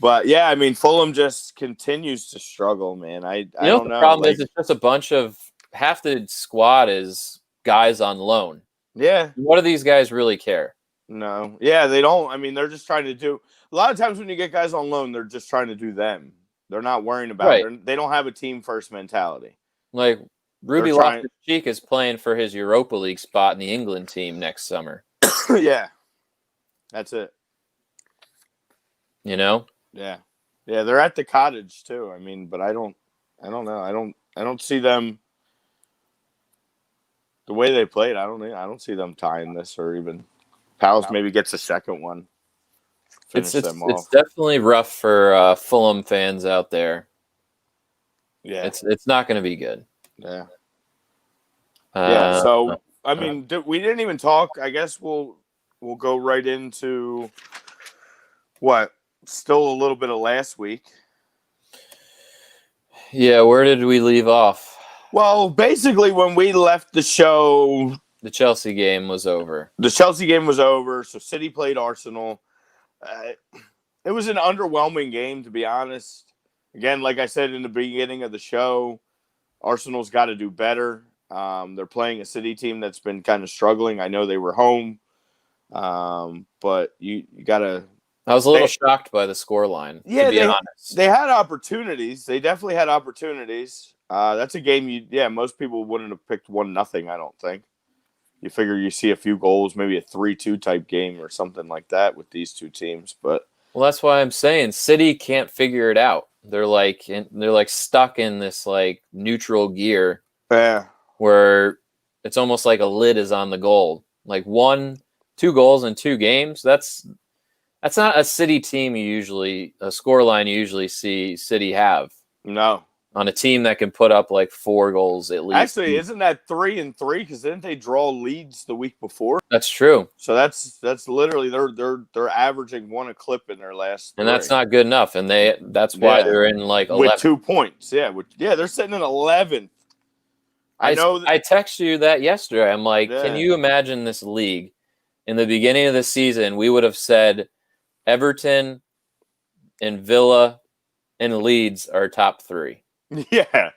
S2: But, yeah, Fulham just continues to struggle, man. I don't know.
S1: The problem is it's just a bunch of – half the squad is guys on loan.
S2: Yeah.
S1: What do these guys really care?
S2: No. Yeah, they don't. They're just trying to do – a lot of times when you get guys on loan, they're just trying to do them. They're not worrying about it. They don't have a team-first mentality.
S1: Like – Ruby Loftus-Cheek is playing for his Europa League spot in the England team next summer.
S2: Yeah. That's it.
S1: Yeah.
S2: Yeah, they're at the Cottage too. But I don't know. I don't see them the way they played. I don't see them tying this or even Palace maybe gets a second one.
S1: It's definitely rough for Fulham fans out there.
S2: Yeah.
S1: It's not going to be good.
S2: Yeah. So we didn't even talk. I guess we'll go right into what still a little bit of last week.
S1: Yeah, where did we leave off?
S2: Well, basically when we left the show,
S1: the Chelsea game was over.
S2: So City played Arsenal. It was an underwhelming game, to be honest. Again, like I said in the beginning of the show, Arsenal's got to do better. They're playing a City team that's been kind of struggling. I know they were home, but you got to.
S1: I was a little shocked by the scoreline.
S2: Yeah,
S1: to be honest.
S2: They had opportunities. They definitely had opportunities. That's a game most people wouldn't have picked 1-0. I don't think. You figure you see a few goals, maybe a 3-2 type game or something like that with these two teams, but.
S1: Well, that's why I'm saying City can't figure it out. They're stuck in this neutral gear.
S2: Yeah.
S1: Where it's almost like a lid is on the goal. 2 goals in 2 games. That's not a City team a scoreline you usually see City have.
S2: No.
S1: On a team that can put up 4 goals at least.
S2: Actually, isn't that 3-3? Because didn't they draw Leeds the week before?
S1: That's true.
S2: So that's literally they're averaging 1 a clip in their last 3.
S1: And that's not good enough. And that's why they're in 11.
S2: With 2 points. Yeah, they're sitting in 11th.
S1: I texted you that yesterday. I'm like, Can you imagine this league? In the beginning of the season, we would have said Everton and Villa and Leeds are top 3.
S2: Yeah.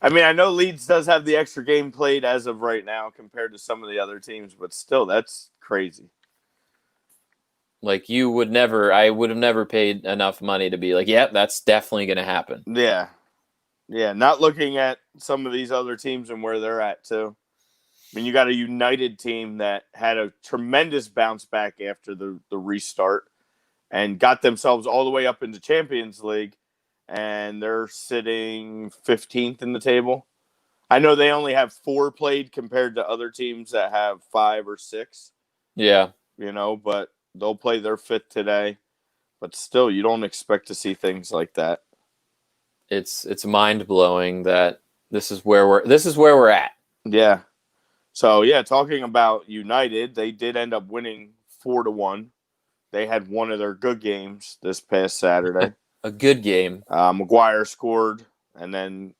S2: I know Leeds does have the extra game played as of right now compared to some of the other teams, but still, that's crazy.
S1: I would have never paid enough money to be that's definitely going to happen.
S2: Yeah. Yeah, not looking at some of these other teams and where they're at, too. You got a United team that had a tremendous bounce back after the restart and got themselves all the way up into Champions League. and they're sitting 15th in the table. I know they only have 4 played compared to other teams that have 5 or 6.
S1: Yeah.
S2: But they'll play their 5th today. But still, you don't expect to see things like that.
S1: It's mind-blowing that this is where we're at.
S2: Yeah. So, talking about United, they did end up winning 4-1. They had one of their good games this past Saturday.
S1: A good game.
S2: Maguire scored, and then,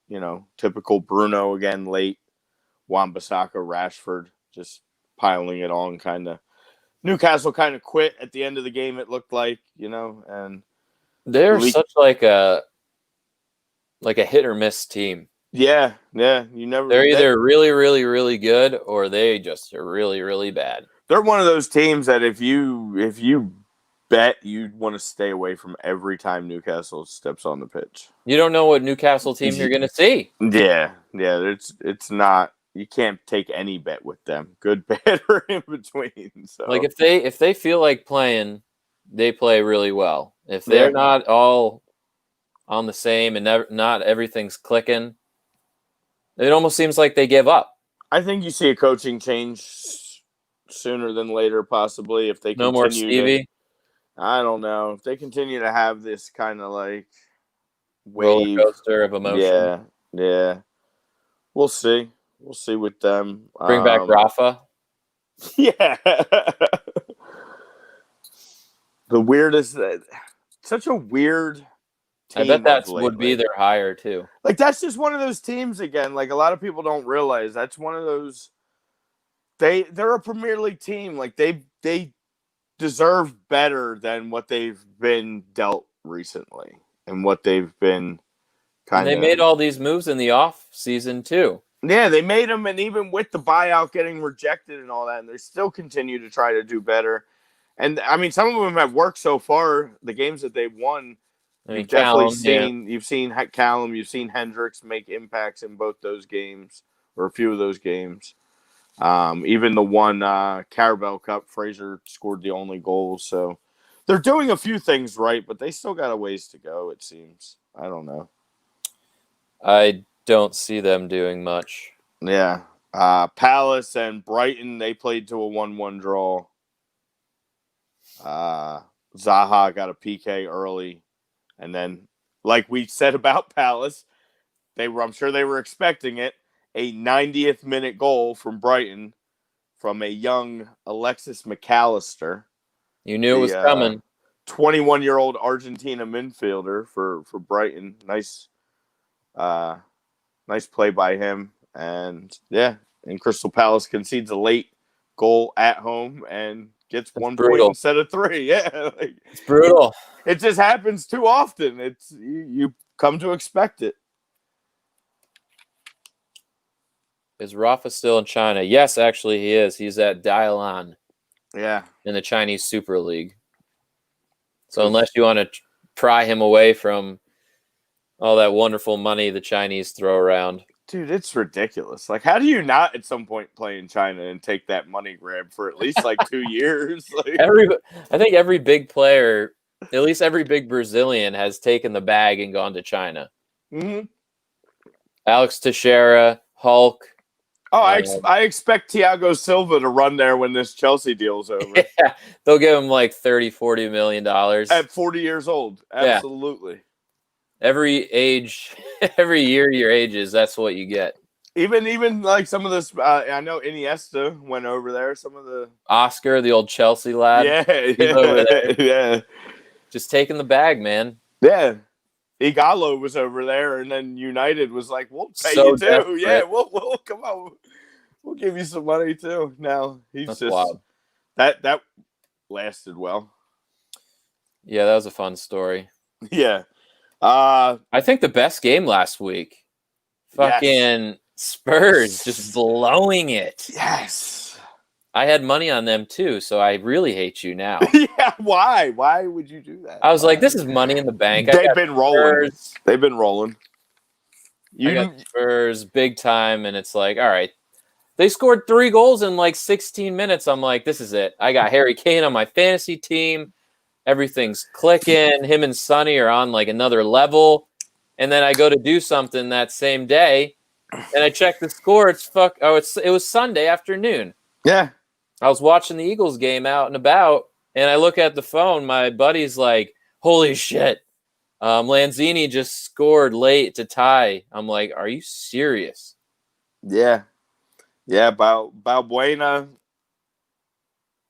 S2: typical Bruno again late. Wan-Bissaka, Rashford just piling it on kind of. Newcastle kind of quit at the end of the game, it looked like, and
S1: they're such like a hit or miss team.
S2: Yeah.
S1: They're either really, really, really good, or they just are really, really bad.
S2: They're one of those teams that if you bet, you'd want to stay away from every time Newcastle steps on the pitch.
S1: You don't know what Newcastle team you're going to see.
S2: Yeah. It's not. You can't take any bet with them. Good, bad, or in between. So,
S1: like if they feel like playing, they play really well. If they're not all on the same and not everything's clicking, it almost seems like they give up.
S2: I think you see a coaching change sooner than later, possibly, if they
S1: no more Stevie.
S2: I don't know if they continue to have this kind of like
S1: roller coaster of emotion.
S2: Yeah. We'll see. We'll see with them.
S1: Bring back Rafa.
S2: Yeah. The weirdest. Such a weird team.
S1: I bet that would be their hire too.
S2: Like, that's just one of those teams again. Like, a lot of people don't realize that's one of those. They're a Premier League team. Like, they deserve better than what they've been dealt recently and what they've been kind of.
S1: They made all these moves in the off season too.
S2: Yeah, they made them, and even with the buyout getting rejected and all that, and they still continue to try to do better. And I mean, some of them have worked so far. The games that they've won, you've definitely seen. You've seen Callum, you've seen Hendricks make impacts in both those games, or a few of those games. Even the one Carabao Cup, Fraser scored the only goal. So they're doing a few things right, but they still got a ways to go, it seems. I don't know.
S1: I don't see them doing much.
S2: Yeah. Palace and Brighton, they played to a 1-1 draw. Zaha got a PK early. And then, like we said about Palace, I'm sure they were expecting it, a 90th minute goal from Brighton from a young Alexis McAllister.
S1: You knew it was coming.
S2: 21-year-old Argentina midfielder for Brighton. Nice play by him. And Crystal Palace concedes a late goal at home and gets 1 point instead of 3. Yeah,
S1: it's brutal.
S2: It just happens too often. It's you come to expect it.
S1: Is Rafa still in China? Yes, actually he is. He's at Dalian.
S2: Yeah.
S1: In the Chinese Super League. So unless you want to pry him away from all that wonderful money the Chinese throw around.
S2: Dude, it's ridiculous. Like, how do you not at some point play in China and take that money grab for at least like 2 years? Like,
S1: I think every big player, at least every big Brazilian, has taken the bag and gone to China.
S2: Mm-hmm.
S1: Alex Teixeira, Hulk.
S2: Oh, I expect Thiago Silva to run there when this Chelsea deal's over.
S1: Yeah, they'll give him like $30-40 million.
S2: At 40 years old. Absolutely.
S1: Yeah. Every year your age is, that's what you get.
S2: Even like some of this, I know Iniesta went over there. Some of the
S1: Oscar, the old Chelsea lad.
S2: He's over there. Yeah.
S1: Just taking the bag, man.
S2: Yeah. Igalo was over there, and then United was like, "We'll pay you too. Desperate. Yeah, we'll come on. We'll give you some money too." Now he's wild. That lasted well.
S1: Yeah, that was a fun story.
S2: Yeah.
S1: I think the best game last week. Fucking Spurs just blowing it.
S2: Yes.
S1: I had money on them too, so I really hate you now.
S2: Yeah, why? Why would you do that?
S1: I was like, this is money in the bank.
S2: They've been rolling. They've been rolling.
S1: I got Spurs big time, and it's like, all right. They scored 3 goals in like 16 minutes. I'm like, this is it. I got Harry Kane on my fantasy team. Everything's clicking. Him and Sonny are on like another level. And then I go to do something that same day, and I check the score. It was Sunday afternoon.
S2: Yeah.
S1: I was watching the Eagles game out and about, and I look at the phone. My buddy's like, "Holy shit! Lanzini just scored late to tie." I'm like, "Are you serious?"
S2: Yeah. Yeah. Balbuena,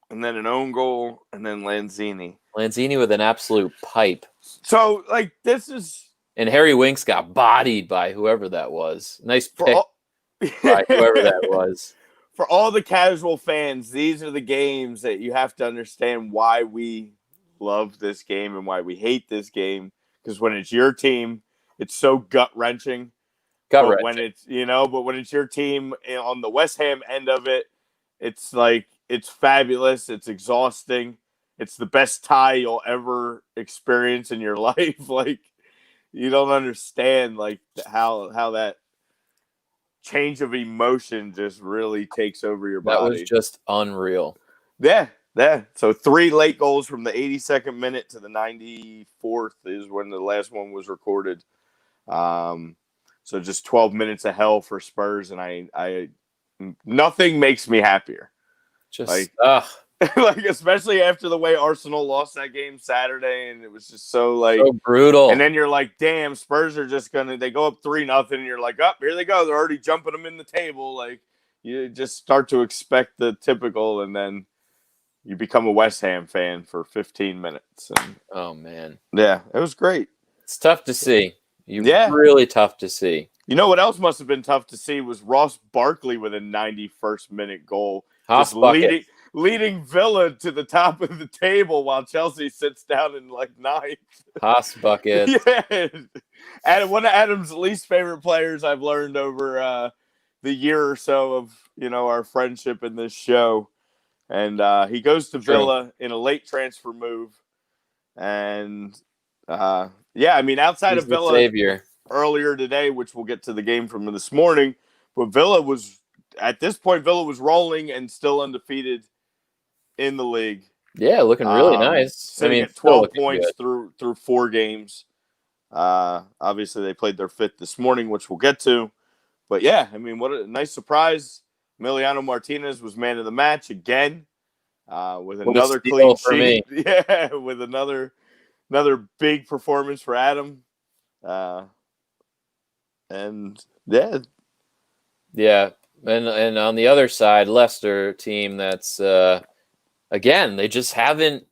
S2: and then an own goal, and then Lanzini.
S1: Lanzini with an absolute pipe.
S2: So, like, this is.
S1: And Harry Winks got bodied by whoever that was. Nice pick by whoever that was.
S2: For all the casual fans, these are the games that you have to understand why we love this game and why we hate this game. Because when it's your team, it's so gut-wrenching. When it's when it's your team on the West Ham end of it, it's like it's fabulous. It's exhausting. It's the best tie you'll ever experience in your life. Like, you don't understand like how that change of emotion just really takes over your body.
S1: That was just unreal.
S2: Yeah. So 3 late goals from the 82nd minute to the 94th is when the last one was recorded. So just 12 minutes of hell for Spurs, and I nothing makes me happier.
S1: Just
S2: like especially after the way Arsenal lost that game Saturday, and it was just so
S1: brutal.
S2: And then you're like, damn, Spurs are just they go up 3-0, and you're like, oh, here they go. They're already jumping them in the table. Like, you just start to expect the typical, and then you become a West Ham fan for 15 minutes. And,
S1: oh, man.
S2: Yeah, it was great.
S1: It's tough to see. Really tough to see.
S2: You know what else must have been tough to see was Ross Barkley with a 91st minute goal.
S1: Just
S2: leading Villa to the top of the table while Chelsea sits down in like 9th.
S1: Haas bucket.
S2: Yeah. One of Adam's least favorite players I've learned over the year or so of, our friendship in this show. And he goes to Villa in a late transfer move. And outside of Villa
S1: savior.
S2: Earlier today, which we'll get to the game from this morning, but Villa was rolling and still undefeated in the league.
S1: Yeah, looking really nice.
S2: Sitting at 12 points through 4 games. Obviously, they played their 5th this morning, which we'll get to. But yeah, what a nice surprise. Emiliano Martinez was man of the match again with another clean sheet. Yeah, with another big performance for Adam. And
S1: on the other side, Leicester team that's again, they just haven't.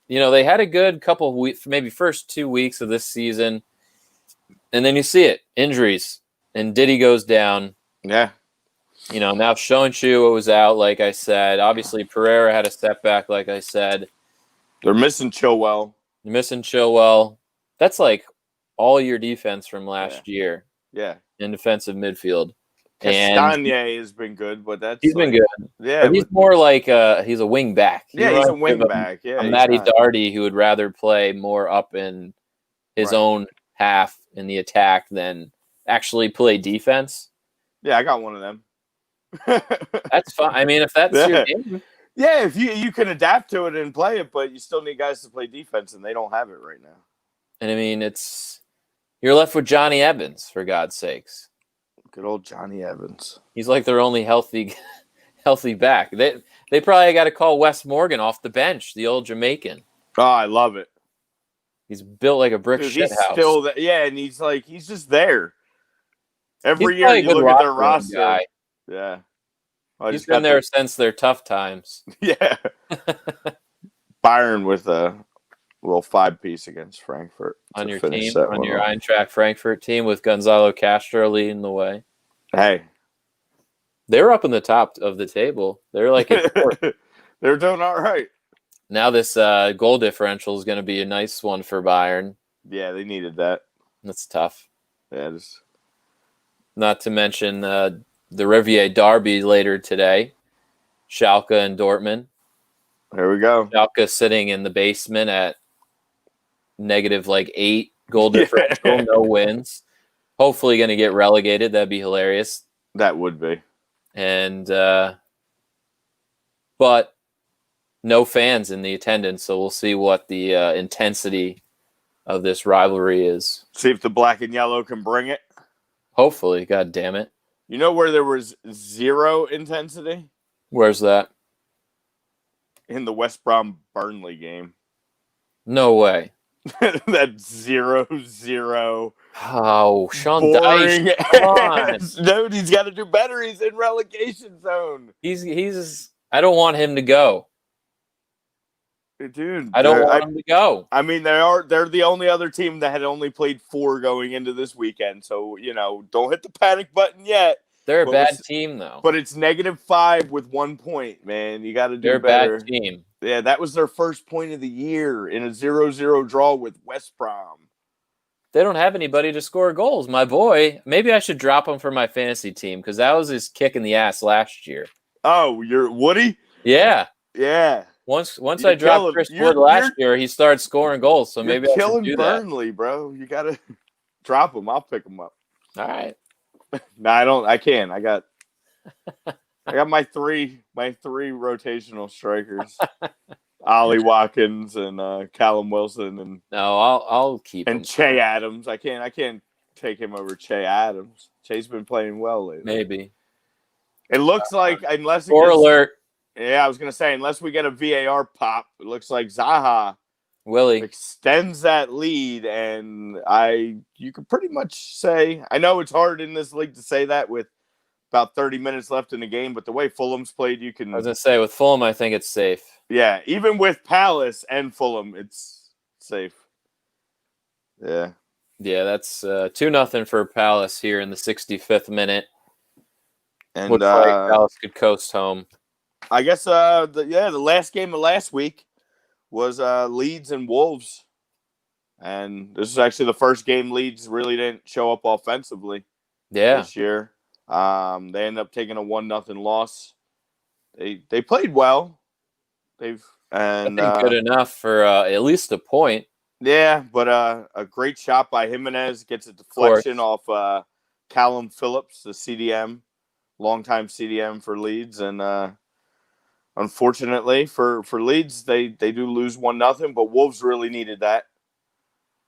S1: They had a good couple of weeks, maybe first 2 weeks of this season, and then you see it, injuries, and Diddy goes down.
S2: Yeah.
S1: Now Shoinshu was out, like I said. Obviously, Pereira had a setback, like I said.
S2: They're missing Chilwell.
S1: That's like all your defense from last year.
S2: Yeah.
S1: In defensive midfield.
S2: Castagne has been good, but
S1: he's been good.
S2: Yeah.
S1: But he's more like he's a wing back.
S2: He's a wing back. Yeah.
S1: Matty Doherty, who would rather play more up in his own half in the attack than actually play defense.
S2: Yeah, I got one of them.
S1: That's fine. If that's your game.
S2: Yeah, if you can adapt to it and play it, but you still need guys to play defense, and they don't have it right now.
S1: And you're left with Johnny Evans, for God's sakes.
S2: Good old Johnny Evans.
S1: He's like their only healthy back. They probably got to call Wes Morgan off the bench, the old Jamaican.
S2: Oh, I love it.
S1: He's built like a brick shit house.
S2: Still and he's just there. Every year you look at their roster. Guy. Yeah.
S1: He's been there since their tough times.
S2: Yeah. Bayern with a little 5-piece against Frankfurt.
S1: On your team, on your Eintracht Frankfurt team with Gonzalo Castro leading the way.
S2: Hey.
S1: They're up in the top of the table. They're like
S2: they're doing all right.
S1: Now this goal differential is going to be a nice one for Bayern.
S2: Yeah, they needed that.
S1: That's tough.
S2: Yeah, it is.
S1: Not to mention the Rivier Derby later today. Schalke and Dortmund.
S2: There we go.
S1: Schalke sitting in the basement at -8 goal differential, no wins. Hopefully going to get relegated. That'd be hilarious.
S2: That would be.
S1: And but no fans in the attendance, so we'll see what the intensity of this rivalry is.
S2: See if the black and yellow can bring it.
S1: Hopefully, God damn it.
S2: You know where there was zero intensity?
S1: Where's that?
S2: In the West Brom Burnley game.
S1: No way.
S2: That 0-0.
S1: Oh, Sean
S2: Boring.
S1: Dyche, come on.
S2: Dude, he's got to do better. He's in relegation zone.
S1: He's. I don't want him to go.
S2: Dude,
S1: I don't want him to go.
S2: I mean, they're the only other team that had only played 4 going into this weekend. So, don't hit the panic button yet.
S1: They're a bad team, though.
S2: But it's -5 with 1 point, man. You got to do better.
S1: They're a bad team.
S2: Yeah, that was their first point of the year in a 0-0 draw with West Brom.
S1: They don't have anybody to score goals. My boy, maybe I should drop him for my fantasy team because that was his kick in the ass last year.
S2: Oh, you're Woody?
S1: Yeah.
S2: Yeah.
S1: Once I dropped Chris Wood last year, he started scoring goals. So maybe I should do
S2: Burnley,
S1: that.
S2: Bro. You got to drop him. I'll pick him up.
S1: All right.
S2: No, I don't. I can. I got my three rotational strikers. Ollie Watkins and Callum Wilson and
S1: I'll keep him.
S2: And Che Adams. I can't take him over Che Adams. Che's been playing well lately.
S1: Maybe.
S2: It looks like unless
S1: alert.
S2: Yeah, I was gonna say unless we get a VAR pop, it looks like Zaha
S1: Willie
S2: extends that lead, and you could pretty much say I know it's hard in this league to say that with about 30 minutes left in the game, but the way Fulham's played, you can.
S1: I was gonna say with Fulham, I think it's safe.
S2: Yeah, even with Palace and Fulham, it's safe. Yeah.
S1: Yeah, that's 2-0 for Palace here in the 65th minute.
S2: And
S1: looks like Palace could coast home.
S2: I guess the last game of last week was Leeds and Wolves. And this is actually the first game Leeds really didn't show up offensively this year. They ended up taking a 1-0 loss. They played well. I think
S1: good enough for at least a point.
S2: Yeah, but a great shot by Jimenez gets a deflection off Callum Phillips, the CDM, longtime CDM for Leeds, and unfortunately for Leeds, they do lose 1-0. But Wolves really needed that.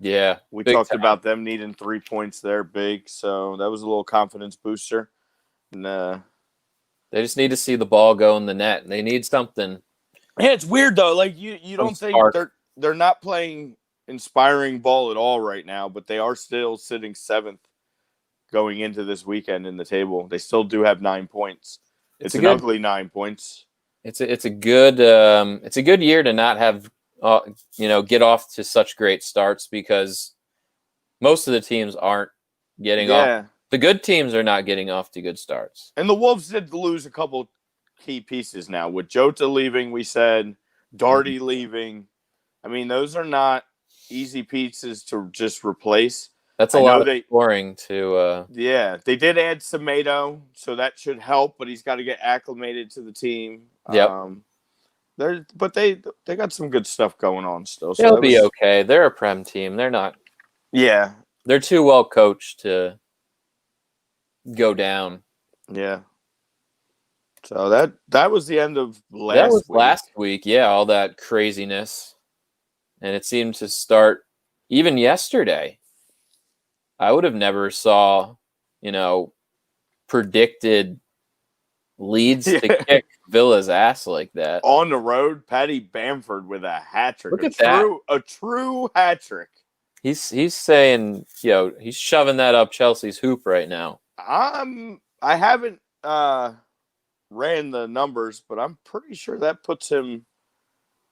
S1: Yeah,
S2: we talked about them needing 3 points there, big. So that was a little confidence booster. And
S1: they just need to see the ball go in the net. They need something.
S2: Yeah, it's weird though. Like you don't think they're not playing inspiring ball at all right now, but they are still sitting 7th going into this weekend in the table. They still do have 9 points. It's an ugly 9 points.
S1: It's a good year to not have get off to such great starts because most of the teams aren't getting off. The good teams are not getting off to good starts.
S2: And the Wolves did lose a couple key pieces now. With Jota leaving, we said, Darty leaving. I mean, those are not easy pieces to just replace.
S1: That's a lot of scoring to.
S2: Yeah, they did add Semedo, so that should help, but he's got to get acclimated to the team.
S1: Yep.
S2: They got some good stuff going on still. So
S1: they'll be okay. They're a Prem team. They're not.
S2: Yeah.
S1: They're too well coached to go down.
S2: Yeah. So that was the end of
S1: last week. Yeah, all that craziness. And it seemed to start even yesterday. I would have never saw, predicted Leeds to kick Villa's ass like that.
S2: On the road, Patrick Bamford with a hat trick.
S1: Look at that.
S2: A true hat trick.
S1: He's saying, he's shoving that up Chelsea's hoop right now.
S2: I haven't ran the numbers, but I'm pretty sure that puts him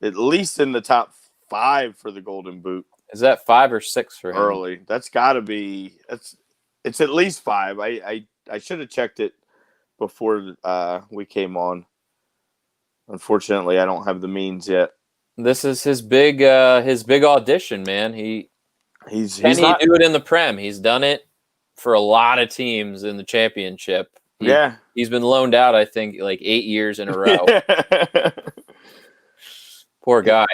S2: at least in the top 5 for the Golden Boot.
S1: Is that 5 or 6 for him?
S2: Early. That's got to be. It's at least 5. I should have checked it before we came on. Unfortunately, I don't have the means yet.
S1: This is his big audition, man. He do it in the Prem. He's done it for a lot of teams in the Championship. He's been loaned out, I think, like 8 years in a row. Poor guy.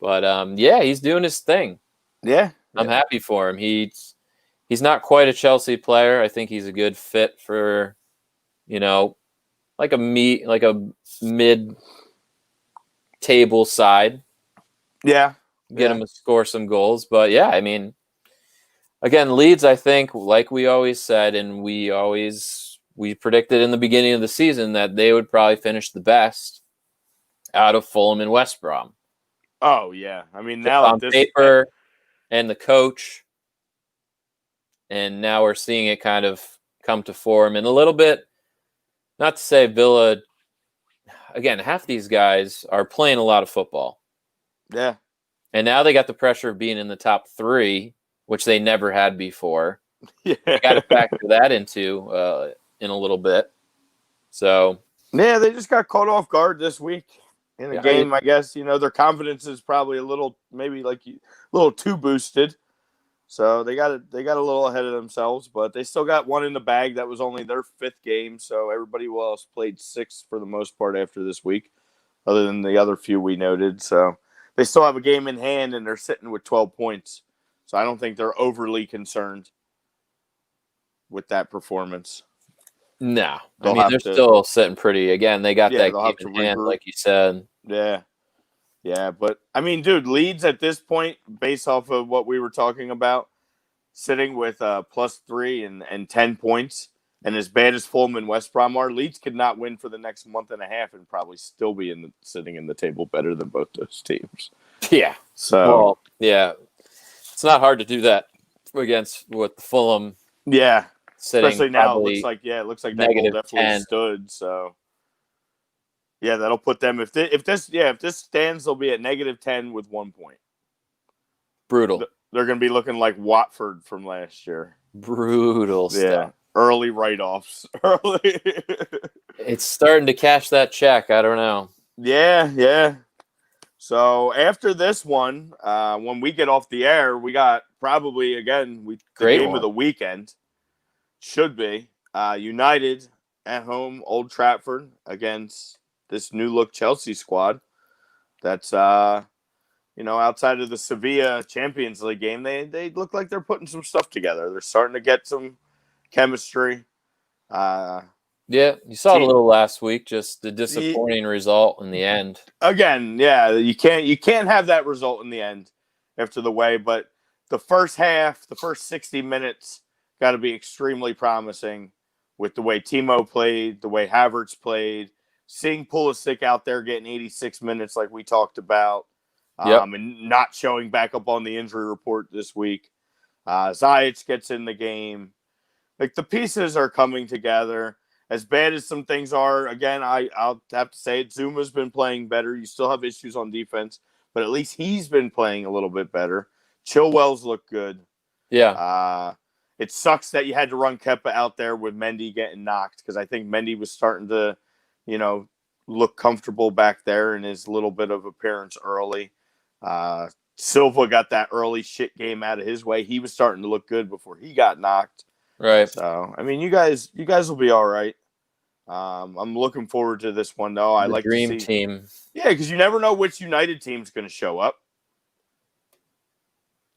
S1: But he's doing his thing.
S2: Yeah.
S1: I'm happy for him. He's not quite a Chelsea player. I think he's a good fit for, like a mid-table side.
S2: Yeah.
S1: get them to score some goals. But yeah, I mean, again, Leeds, I think, like we always said, and we predicted in the beginning of the season that they would probably finish the best out of Fulham and West Brom.
S2: Oh yeah, I mean
S1: Just
S2: now
S1: on paper and the coach, and now we're seeing it kind of come to form. And a little bit, not to say Villa, again, half these guys are playing a lot of football.
S2: Yeah.
S1: And now they got the pressure of being in the top 3, which they never had before.
S2: Yeah.
S1: You got to factor that into in a little bit. So
S2: yeah, they just got caught off guard this week in a game. I guess their confidence is probably maybe a little too boosted. So they got a little ahead of themselves, but they still got one in the bag. That was only their 5th game, so everybody else played 6 for the most part after this week, other than the other few we noted. So they still have a game in hand, and they're sitting with 12 points. So I don't think they're overly concerned with that performance.
S1: No. I mean, they're still sitting pretty. Again, they got that game in hand, like you said.
S2: Yeah. Yeah, but, I mean, dude, Leeds at this point, based off of what we were talking about, sitting with +3 and 10 points, and as bad as Fulham and West Brom are, Leeds could not win for the next month and a half and probably still be sitting in the table better than both those teams.
S1: Yeah.
S2: So, yeah.
S1: It's not hard to do that with Fulham.
S2: Yeah.
S1: Sitting
S2: especially now, it looks like that goal definitely
S1: 10.
S2: stood, so... Yeah, that'll put them if this stands, they'll be at -10 with 1 point.
S1: Brutal.
S2: They're going to be looking like Watford from last year.
S1: Brutal stuff.
S2: Early write-offs. Early.
S1: It's starting to cash that check. I don't know.
S2: Yeah. So after this one, when we get off the air, we got probably again the game of the weekend. Should be United at home, Old Trafford against this new look Chelsea squad. That's outside of the Sevilla Champions League game, they look like they're putting some stuff together. They're starting to get some chemistry.
S1: Yeah, you saw it a little last week, just the disappointing result in the end.
S2: Again, yeah, you can't have that result in the end after the way, but the first half, the first 60 minutes got to be extremely promising with the way Timo played, the way Havertz played. Seeing Pulisic out there getting 86 minutes like we talked about, and not showing back up on the injury report this week. Ziyech gets in the game. Like, the pieces are coming together. As bad as some things are, again, I'll have to say it, Zuma's been playing better. You still have issues on defense, but at least he's been playing a little bit better. Chilwell's looked good.
S1: Yeah.
S2: It sucks that you had to run Kepa out there with Mendy getting knocked, because I think Mendy was starting to look comfortable back there in his little bit of appearance early. Silva got that early shit game out of his way. He was starting to look good before he got knocked.
S1: Right.
S2: So, I mean, you guys will be all right. I'm looking forward to this one, though. I like
S1: dream
S2: to see
S1: team.
S2: Yeah, because you never know which United team's going to show up,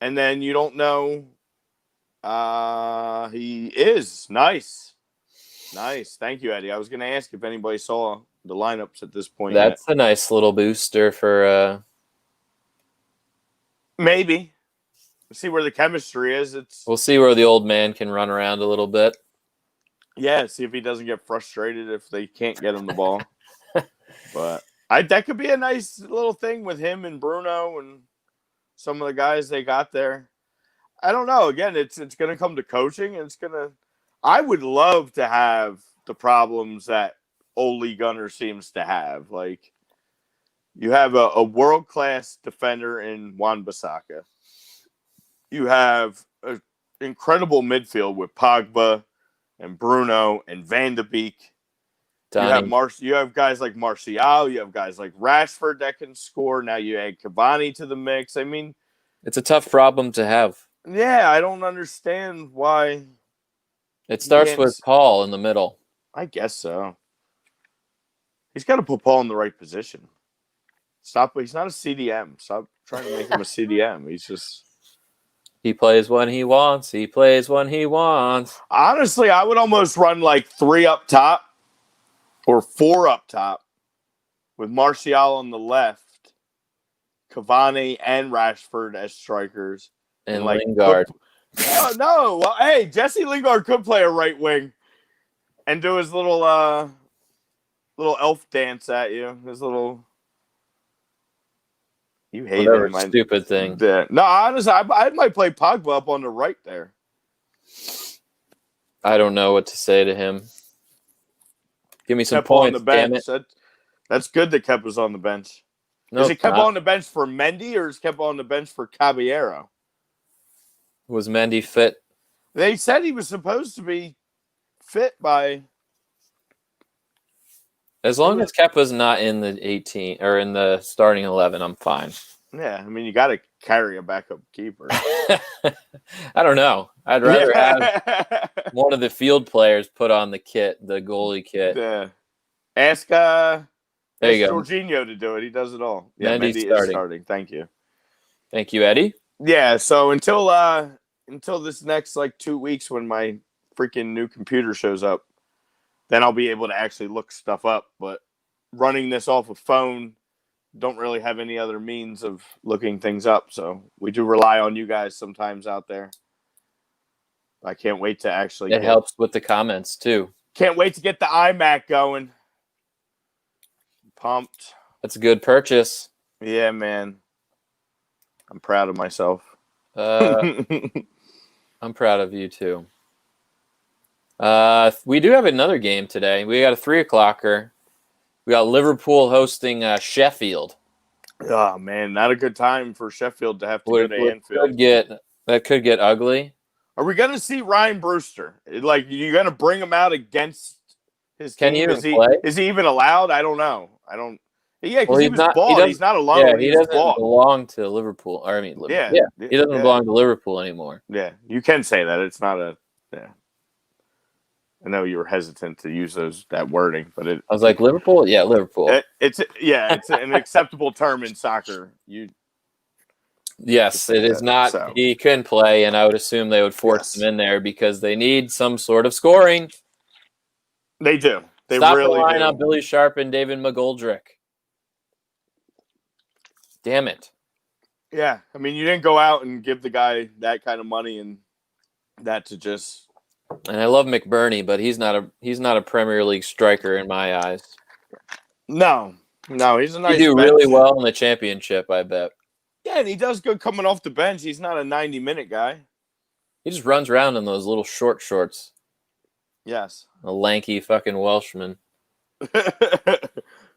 S2: and then you don't know. He is nice. Thank you, Eddie. I was going to ask if anybody saw the lineups at this point.
S1: That's a nice little booster for.
S2: Maybe. We'll see where the chemistry is.
S1: We'll see where the old man can run around a little bit.
S2: Yeah, see if he doesn't get frustrated if they can't get him the ball. But that could be a nice little thing with him and Bruno and some of the guys they got there. I don't know. Again, it's going to come to coaching, and I would love to have the problems that Ole Gunnar seems to have. Like, you have a world-class defender in Wan-Bissaka. You have an incredible midfield with Pogba and Bruno and Van de Beek. You have guys like Martial. You have guys like Rashford that can score. Now you add Cavani to the mix. I mean,
S1: it's a tough problem to have.
S2: Yeah, I don't understand why.
S1: It starts with Paul in the middle.
S2: I guess so. He's got to put Paul in the right position. He's not a CDM. Stop trying to make him a CDM. He's just...
S1: He plays when he wants. He plays when he wants.
S2: Honestly, I would almost run like 3 up top or 4 up top with Martial on the left. Cavani and Rashford as strikers.
S1: And Lingard.
S2: No. Well, hey, Jesse Lingard could play a right wing and do his little elf dance at you. His little. You hate
S1: Whatever
S2: it,
S1: stupid thing.
S2: Yeah. No, honestly, I might play Pogba up on the right there.
S1: I don't know what to say to him. Give me some
S2: Kepa
S1: points,
S2: on the bench.
S1: damn it.
S2: That's good that Kepa's on the bench.
S1: No,
S2: is it Kepa on the bench for Mendy or is Kepa on the bench for Caballero?
S1: Was Mendy fit?
S2: They said he was supposed to be fit by.
S1: As long as Kepa's not in the 18 or in the starting 11, I'm fine.
S2: Yeah, I mean, you got to carry a backup keeper.
S1: I don't know. I'd rather have one of the field players put on the kit, the goalie kit.
S2: Yeah. Ask Jorginho to do it. He does it all. Yeah, Mendy is starting. Thank you.
S1: Thank you, Eddie.
S2: Yeah, so until this next 2 weeks when my freaking new computer shows up, then I'll be able to actually look stuff up. But running this off a phone, don't really have any other means of looking things up. So we do rely on you guys sometimes out there. I can't wait to actually.
S1: It helps with the comments too.
S2: Can't wait to get the iMac going. Pumped.
S1: That's a good purchase.
S2: Yeah, man. I'm proud of myself.
S1: I'm proud of you too. We do have another game today. We got a 3:00. We got Liverpool hosting Sheffield.
S2: Oh man, not a good time for Sheffield to have to go to Anfield.
S1: That could get ugly.
S2: Are we gonna see Ryan Brewster? You're gonna bring him out against his team?
S1: Can he even play?
S2: Is he even allowed? I don't know. Yeah, because
S1: he
S2: was bald. He's not alone.
S1: Yeah, he doesn't belong to Liverpool. He doesn't belong to Liverpool anymore.
S2: Yeah, you can say that. It's not a. Yeah. I know you were hesitant to use that wording, but I
S1: was like, Liverpool? Yeah, Liverpool.
S2: It's an acceptable term in soccer.
S1: Yes, it is not. So. He couldn't play, and I would assume they would force him in there because they need some sort of scoring.
S2: They do. They
S1: Stop
S2: really
S1: relying
S2: do.
S1: on Billy Sharp and David McGoldrick. Damn it.
S2: Yeah, I mean, you didn't go out and give the guy that kind of money and that to just.
S1: And I love McBurney, but he's not a Premier League striker in my eyes.
S2: No, he's a nice.
S1: He do really well in the championship, I bet.
S2: Yeah, and he does good coming off the bench. He's not a 90-minute guy.
S1: He just runs around in those little short shorts.
S2: Yes.
S1: A lanky fucking Welshman.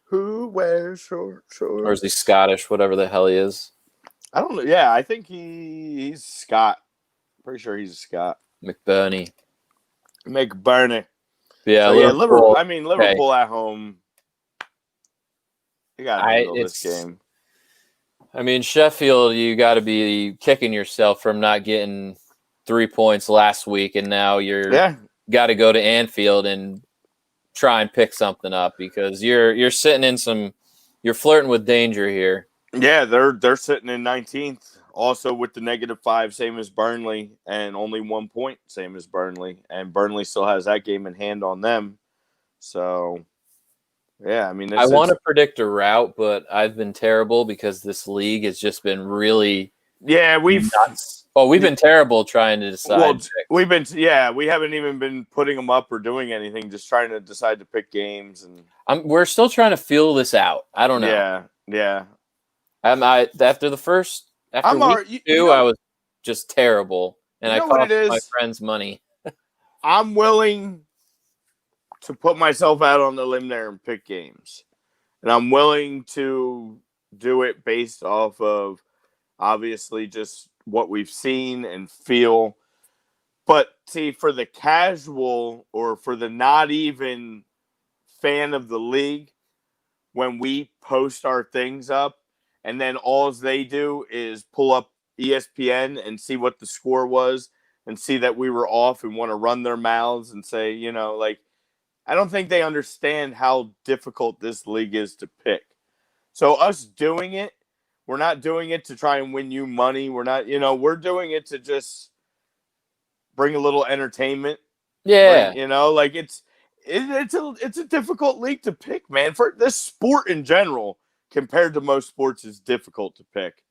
S2: Who wears short shorts?
S1: Or is he Scottish? Whatever the hell he is.
S2: I don't know. Yeah, I think he's Scot. Pretty sure he's a Scot.
S1: McBurney.
S2: Yeah, Liverpool. I mean, Liverpool at home. You got to handle this game.
S1: I mean, Sheffield, you got to be kicking yourself from not getting 3 points last week, and now you're got to go to Anfield and try and pick something up because you're sitting in you're flirting with danger here.
S2: Yeah, they're sitting in 19th, also with the -5, same as Burnley, and only 1 point, same as Burnley, and Burnley still has that game in hand on them. So. Yeah, I mean,
S1: I want to predict a route, but I've been terrible because this league has just been really
S2: we've
S1: nuts. Oh, we've been terrible trying to decide.
S2: Well, we haven't even been putting them up or doing anything, just trying to decide to pick games, and
S1: we're still trying to feel this out. I don't know.
S2: Yeah.
S1: After week 2, I was just terrible, and I cost my friends money.
S2: I'm willing to put myself out on the limb there and pick games. And I'm willing to do it based off of obviously just what we've seen and feel. But see, for the casual or for the not even fan of the league, when we post our things up and then all they do is pull up ESPN and see what the score was and see that we were off and want to run their mouths and say, I don't think they understand how difficult this league is to pick. So us doing it, we're not doing it to try and win you money. We're not, we're doing it to just bring a little entertainment.
S1: Yeah.
S2: It's a difficult league to pick, man. For this sport in general, compared to most sports, is difficult to pick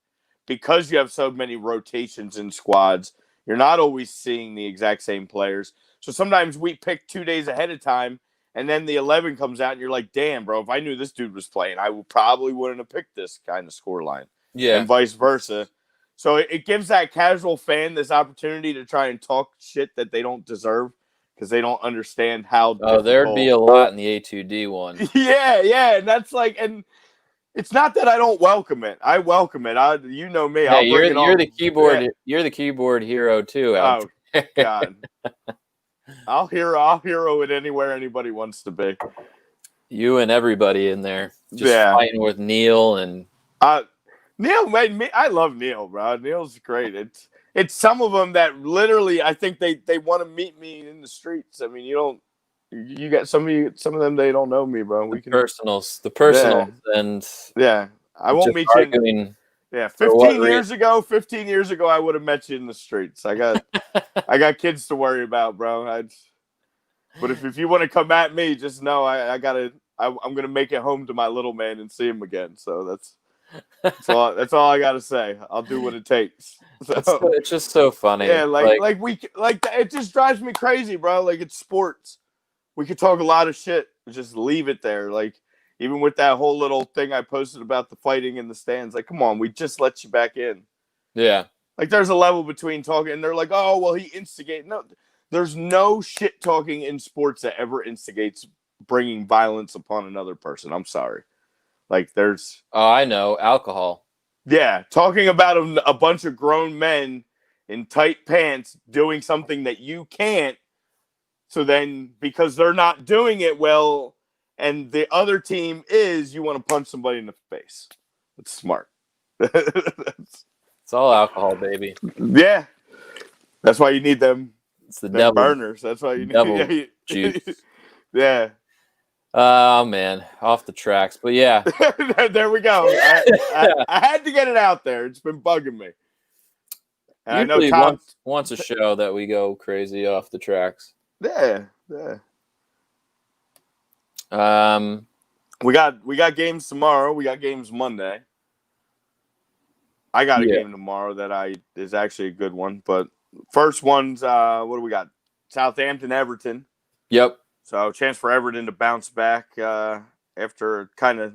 S2: because you have so many rotations in squads. You're not always seeing the exact same players. So sometimes we pick 2 days ahead of time, and then the 11 comes out, and you're like, damn, bro, if I knew this dude was playing, I probably wouldn't have picked this kind of scoreline.
S1: Yeah.
S2: And vice versa. So it gives that casual fan this opportunity to try and talk shit that they don't deserve because they don't understand how difficult.
S1: There'd be a lot in the A2D one.
S2: Yeah. And that's like, and it's not that I don't welcome it. I welcome it. You know me.
S1: Hey, you're the keyboard. Yeah. You're the keyboard hero too.
S2: Oh God. I'll hero it anywhere anybody wants to be.
S1: You and everybody in there. Just fighting with Neil and
S2: Neil made me. I love Neil, bro. Neil's great. It's some of them that literally I think they want to meet me in the streets. I mean, you got some of them, they don't know me, bro.
S1: The personals, and
S2: I won't meet you. Yeah, 15 years ago, I would have met you in the streets. I got kids to worry about, bro. But if you want to come at me, just know I'm gonna make it home to my little man and see him again. So that's all I gotta say. I'll do what it takes. So,
S1: it's just so funny.
S2: Yeah, it just drives me crazy, bro. Like, it's sports. We could talk a lot of shit. Just leave it there. Like, even with that whole little thing I posted about the fighting in the stands, like, come on, we just let you back in.
S1: Yeah.
S2: Like, there's a level between talking, and they're like, oh, well, he instigated. No, there's no shit talking in sports that ever instigates bringing violence upon another person. I'm sorry. Like, there's...
S1: Oh, I know. Alcohol.
S2: Yeah. Talking about a bunch of grown men in tight pants doing something that you can't. So then, because they're not doing it well, and the other team is, you want to punch somebody in the face. It's smart.
S1: It's all alcohol, baby.
S2: Yeah. That's why you need them.
S1: It's the devil
S2: burners. That's why you need
S1: juice.
S2: Yeah.
S1: Oh man, off the tracks, but yeah.
S2: There we go. I had to get it out there. It's been bugging me. And
S1: usually
S2: I know
S1: once a show that we go crazy off the tracks.
S2: Yeah. We got games tomorrow. We got games Monday. I got a game tomorrow that is actually a good one. But first one's what do we got? Southampton Everton.
S1: Yep.
S2: So chance for Everton to bounce back after kind of,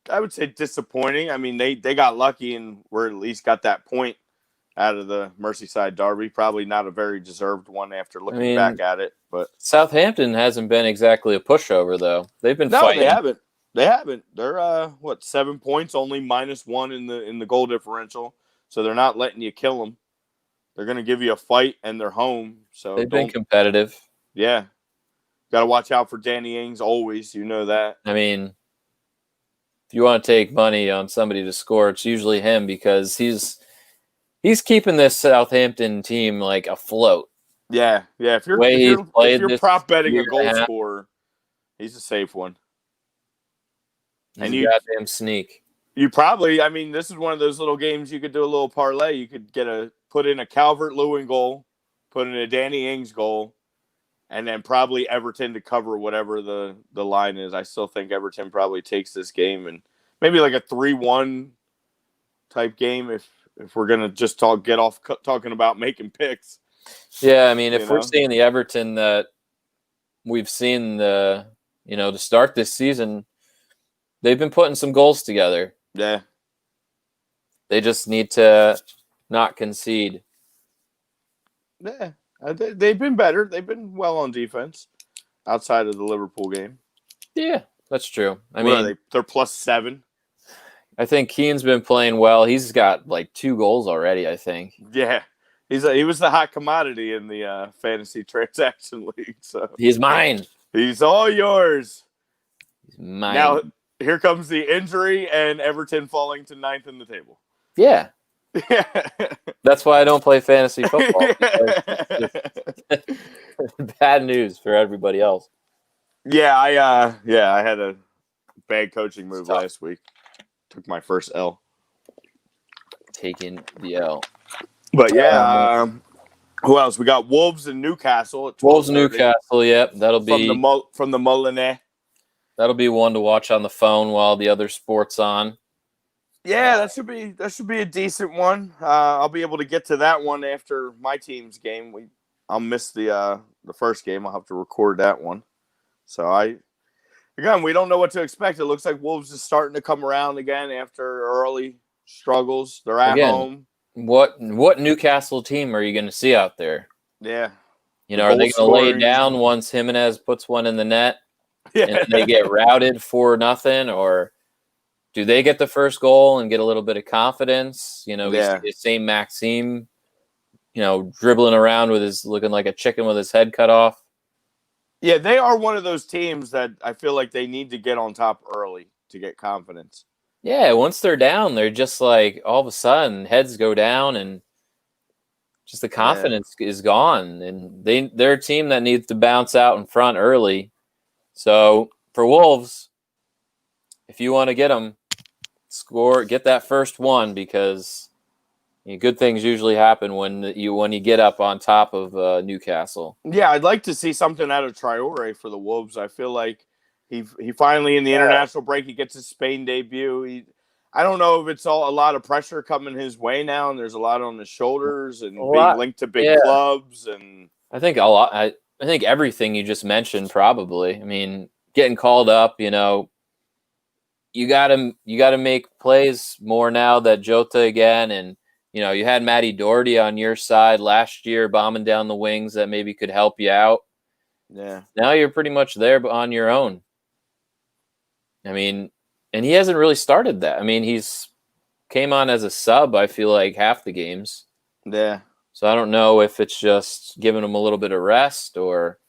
S2: I would say, disappointing. I mean, they got lucky and were at least got that point out of the Merseyside derby. Probably not a very deserved one after looking back at it. But
S1: Southampton hasn't been exactly a pushover, though. They've been fighting.
S2: They haven't. They're 7 points, only -1 in the goal differential. So they're not letting you kill them. They're going to give you a fight, and they're home. So
S1: they've been competitive.
S2: Yeah. Got to watch out for Danny Ings always. You know that.
S1: I mean, if you want to take money on somebody to score, it's usually him because he's keeping this Southampton team like afloat.
S2: Yeah. If you're prop betting a goal scorer, he's a safe one.
S1: And you goddamn sneak.
S2: You probably, I mean, this is one of those little games you could do a little parlay. You could put in a Calvert-Lewin goal, put in a Danny Ings goal, and then probably Everton to cover whatever the line is. I still think Everton probably takes this game, and maybe like a 3-1 type game if we're gonna just get off talking about making picks.
S1: Yeah, I mean, if we're seeing the Everton that we've seen to start this season, they've been putting some goals together.
S2: Yeah,
S1: they just need to not concede.
S2: Yeah. They've been better. They've been well on defense outside of the Liverpool game.
S1: Yeah, that's true. I mean,
S2: they're +7.
S1: I think Keane's been playing well. He's got like 2 goals already, I think.
S2: Yeah. He was the hot commodity in the fantasy transaction league. So
S1: he's mine.
S2: He's all yours.
S1: He's mine.
S2: Now, here comes the injury and Everton falling to 9th in the table.
S1: Yeah. That's why I don't play fantasy football. Bad news for everybody else.
S2: Yeah, I had a bad coaching move last week. Took my first L.
S1: Taking the L.
S2: But yeah, who else? We got Wolves and Newcastle at 12:30.
S1: Wolves and Newcastle, yep. That'll be
S2: from the Molineux.
S1: That'll be one to watch on the phone while the other sport's on.
S2: Yeah, that should be a decent one. I'll be able to get to that one after my team's game. I'll miss the first game. I'll have to record that one. So again, we don't know what to expect. It looks like Wolves is starting to come around again after early struggles. They're at
S1: Again,
S2: home.
S1: what Newcastle team are you going to see out there?
S2: Yeah.
S1: Are they going to lay
S2: Goal
S1: down once Jimenez puts one in the net and
S2: Yeah.
S1: they get routed 4-0, or do they get the first goal and get a little bit of confidence? We see the same Maxime, dribbling around looking like a chicken with his head cut off.
S2: Yeah, they are one of those teams that I feel like they need to get on top early to get confidence.
S1: Yeah, once they're down, they're just like all of a sudden heads go down and just the confidence is gone. And they're a team that needs to bounce out in front early. So for Wolves, if you want to get them, get that first one, because good things usually happen when you get up on top of Newcastle.
S2: Yeah, I'd like to see something out of Traore for the Wolves. I feel like he finally in the international break he gets his Spain debut. I don't know if it's a lot of pressure coming his way now, and there's a lot on his shoulders and being linked to big clubs. And
S1: I think a lot. I think everything you just mentioned probably. I mean, getting called up, you gotta make plays more now that Jota again, and you had Matty Doherty on your side last year, bombing down the wings that maybe could help you out.
S2: Yeah.
S1: Now you're pretty much there on your own. I mean, and he hasn't really started that. I mean, he's came on as a sub, I feel like, half the games.
S2: Yeah.
S1: So I don't know if it's just giving him a little bit of rest or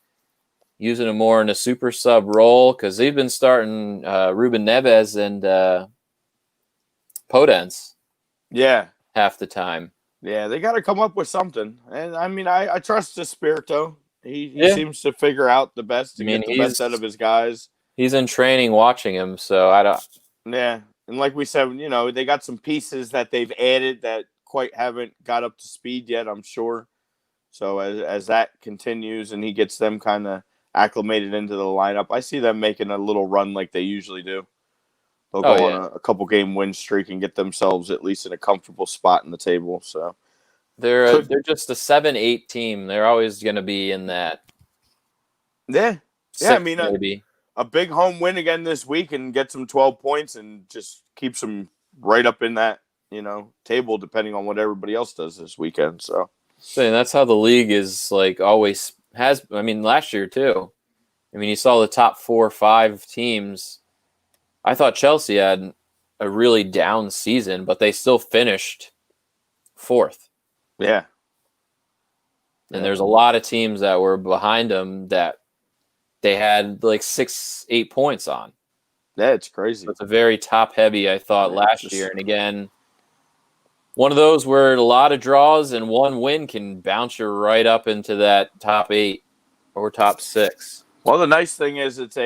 S1: using him more in a super sub role, because they've been starting Ruben Neves and Podence.
S2: Yeah.
S1: Half the time.
S2: Yeah, they got to come up with something. And I mean, I trust Espirito. He seems to figure out the best to get the best out of his guys.
S1: He's in training watching him, so I don't.
S2: Yeah, and like we said, they got some pieces that they've added that quite haven't got up to speed yet, I'm sure. So as that continues and he gets them kind of acclimated into the lineup, I see them making a little run like they usually do. They'll go on a couple game win streak and get themselves at least in a comfortable spot in the table. So
S1: they're just a 7-8 team. They're always going to be in that.
S2: Yeah, I mean,
S1: maybe
S2: a big home win again this week and get some 12 points and just keeps them right up in that table, depending on what everybody else does this weekend. So
S1: that's how the league is always has. I mean, last year too. I mean, you saw the top 4 or 5 teams. I thought Chelsea had a really down season, but they still finished 4th.
S2: Yeah.
S1: And there's a lot of teams that were behind them that they had 6-8 points on.
S2: Yeah, it's crazy.
S1: It's a very top heavy, I thought, last year. And again, one of those where a lot of draws and one win can bounce you right up into that top 8 or top 6.
S2: Well, the nice thing is it's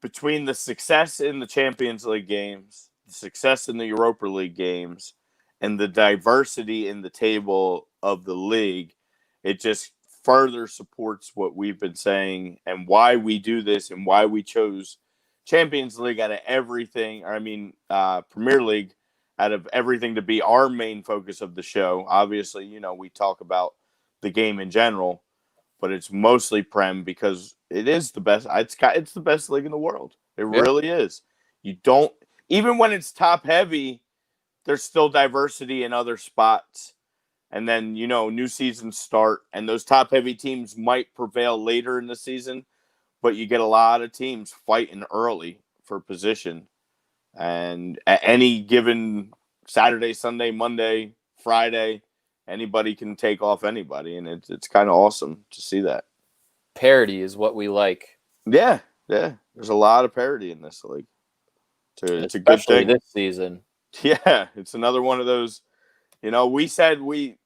S2: between the success in the Champions League games, the success in the Europa League games, and the diversity in the table of the league, it just further supports what we've been saying and why we do this and why we chose Champions League out of everything. Premier League out of everything to be our main focus of the show. Obviously, we talk about the game in general, but it's mostly Prem because it is the best. It's the best league in the world. It really is. You don't, even when it's top heavy, there's still diversity in other spots. And then, new seasons start and those top heavy teams might prevail later in the season, but you get a lot of teams fighting early for position. And at any given Saturday, Sunday, Monday, Friday, anybody can take off anybody, and it's kind of awesome to see that.
S1: Parity is what we like.
S2: Yeah. There's a lot of parity in this league. It's a good thing
S1: this season.
S2: Yeah, it's another one of those. We said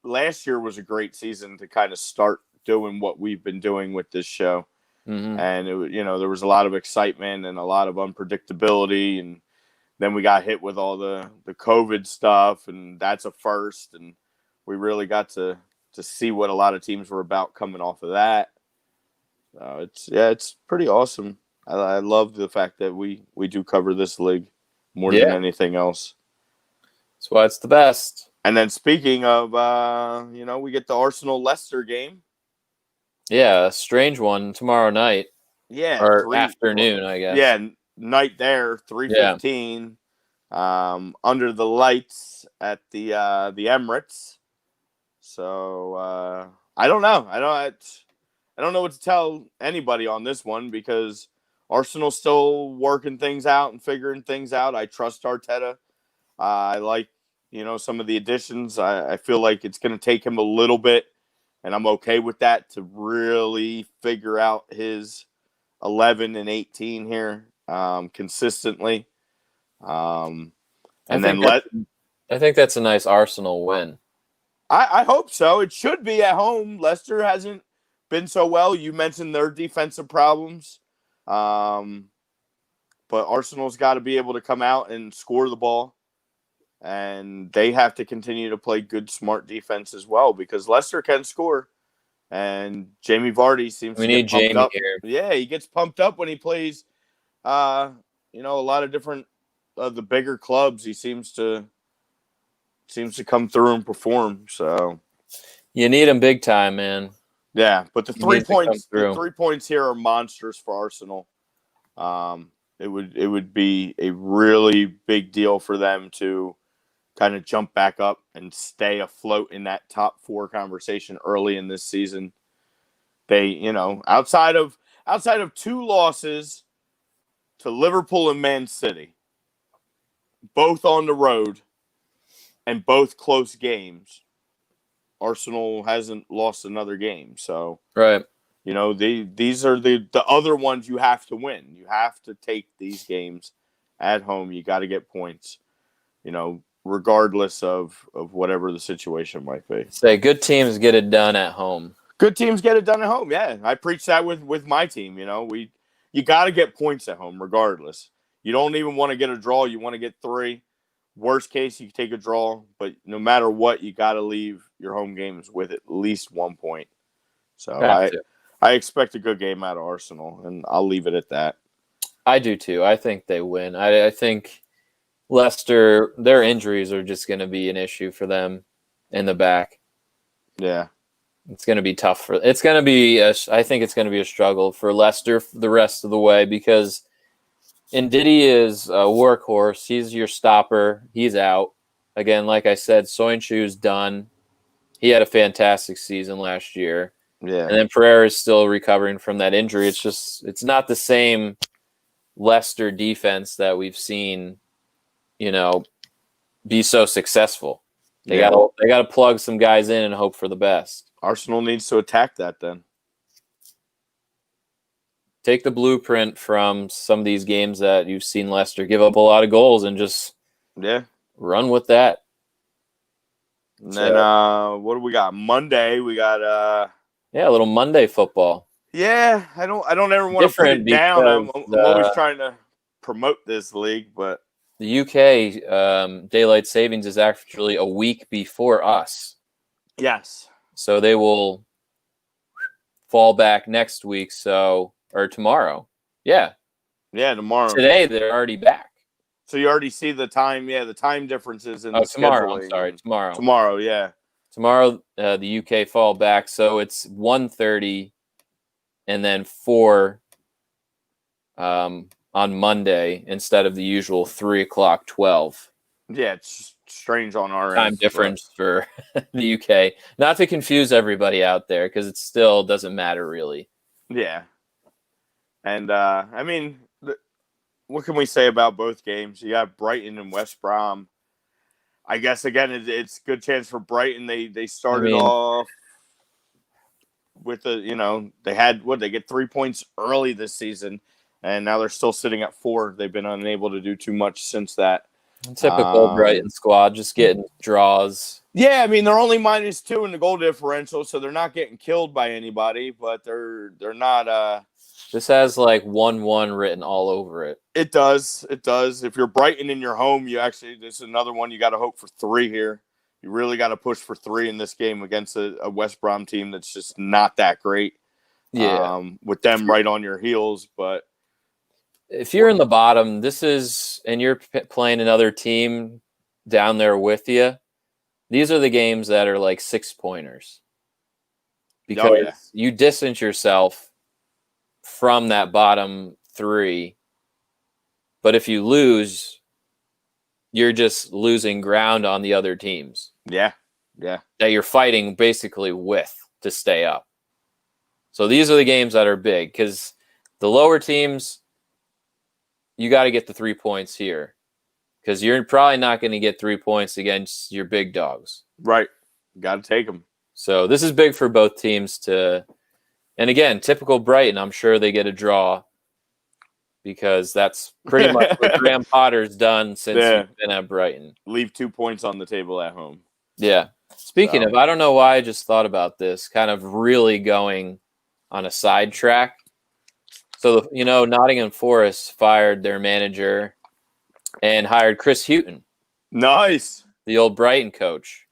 S2: last year was a great season to kind of start doing what we've been doing with this show, and there was a lot of excitement and a lot of unpredictability, and then we got hit with all the COVID stuff, and that's a first, and we really got to see what a lot of teams were about coming off of that. So it's pretty awesome I love the fact that we do cover this league more than
S1: Yeah,
S2: anything else.
S1: that's why it's the best.
S2: And then speaking of, we get the Arsenal Leicester game.
S1: Yeah, a strange one tomorrow night
S2: Yeah,
S1: or afternoon, I guess.
S2: Yeah, night there,
S1: Yeah.
S2: 3:15, under the lights at the Emirates. So I don't know. I don't know what to tell anybody on this one because Arsenal's still working things out and figuring things out. I trust Arteta. I like, some of the additions. I feel like it's going to take him a little bit, and I'm okay with that, to really figure out his 11 and 18 here consistently. And then
S1: I think that's a nice Arsenal win.
S2: I hope so. It should be at home. Leicester hasn't been so well. You mentioned their defensive problems. But Arsenal's got to be able to come out and score the ball. And they have to continue to play good, smart defense as well because Leicester can score. And Jamie Vardy seems to get pumped up.
S1: Here.
S2: Yeah, he gets pumped up when he plays, a lot of different the bigger clubs. He seems to come through and perform. So
S1: you need him big time, man.
S2: Yeah, but the 3 points here are monstrous for Arsenal. It would be a really big deal for them to kind of jump back up and stay afloat in that top 4 conversation early in this season. They, outside of 2 losses to Liverpool and Man City, both on the road and both close games, Arsenal hasn't lost another game. So,
S1: right.
S2: These are the other ones you have to win. You have to take these games at home. You got to get points, regardless of whatever the situation might be.
S1: Say good teams get it done at home.
S2: Good teams get it done at home. Yeah, I preach that with my team. You got to get points at home regardless. You don't even want to get a draw. You want to get 3. Worst case, you take a draw. But no matter what, you got to leave your home games with at least 1 point. So I expect a good game out of Arsenal, and I'll leave it at that.
S1: I do too. I think they win. I think Leicester, their injuries are just going to be an issue for them in the back.
S2: Yeah.
S1: It's going to be tough. I think it's going to be a struggle for Leicester the rest of the way because Ndidi is a workhorse. He's your stopper. He's out. Again, like I said, Soyuncu's done. He had a fantastic season last year.
S2: Yeah.
S1: And then Pereira is still recovering from that injury. It's not the same Leicester defense that we've seen, be so successful. They got to plug some guys in and hope for the best.
S2: Arsenal needs to attack that then.
S1: Take the blueprint from some of these games that you've seen Leicester give up a lot of goals and just run with that.
S2: And then what do we got? Monday we got
S1: a little Monday football.
S2: Yeah, I don't ever want to put it down. I'm always trying to promote this league, but
S1: the UK daylight savings is actually a week before us.
S2: Yes.
S1: So they will fall back next week, or tomorrow. Yeah.
S2: Yeah, tomorrow.
S1: Today they're already back.
S2: So you already see the time, the time differences in the
S1: tomorrow.
S2: scheduling.
S1: I'm sorry, tomorrow.
S2: Tomorrow, yeah.
S1: Tomorrow the UK fall back, so it's 1:30 and then 4 on Monday instead of the usual 3:00, 12.
S2: Yeah, it's strange on our
S1: time difference for the UK. Not to confuse everybody out there because it still doesn't matter really.
S2: Yeah. And, what can we say about both games? You got Brighton and West Brom. I guess, again, it's a good chance for Brighton. They started off with they get 3 points early this season, and now they're still sitting at 4. They've been unable to do too much since that.
S1: Typical Brighton squad, just getting draws.
S2: Yeah, they're only -2 in the goal differential, so they're not getting killed by anybody, but they're not.
S1: This has like 1-1 written all over it.
S2: It does. If you're Brighton in your home, this is another one you got to hope for 3 here. You really got to push for 3 in this game against a West Brom team that's just not that great.
S1: Yeah,
S2: with them right on your heels, but
S1: if you're in the bottom, and you're playing another team down there with you, these are the games that are like 6-pointers. Because you distance yourself from that bottom 3. But if you lose, you're just losing ground on the other teams.
S2: Yeah.
S1: That you're fighting basically with to stay up. So these are the games that are big because the lower teams, you got to get the 3 points here because you're probably not going to get 3 points against your big dogs.
S2: Right. Got to take them.
S1: So this is big for both teams and again, typical Brighton, I'm sure they get a draw because that's pretty much what Graham Potter's done since he's been at Brighton.
S2: Leave 2 points on the table at home.
S1: Yeah. Speaking of, I don't know why I just thought about this, kind of really going on a sidetrack. So, Nottingham Forest fired their manager and hired Chris Hughton.
S2: Nice.
S1: The old Brighton coach.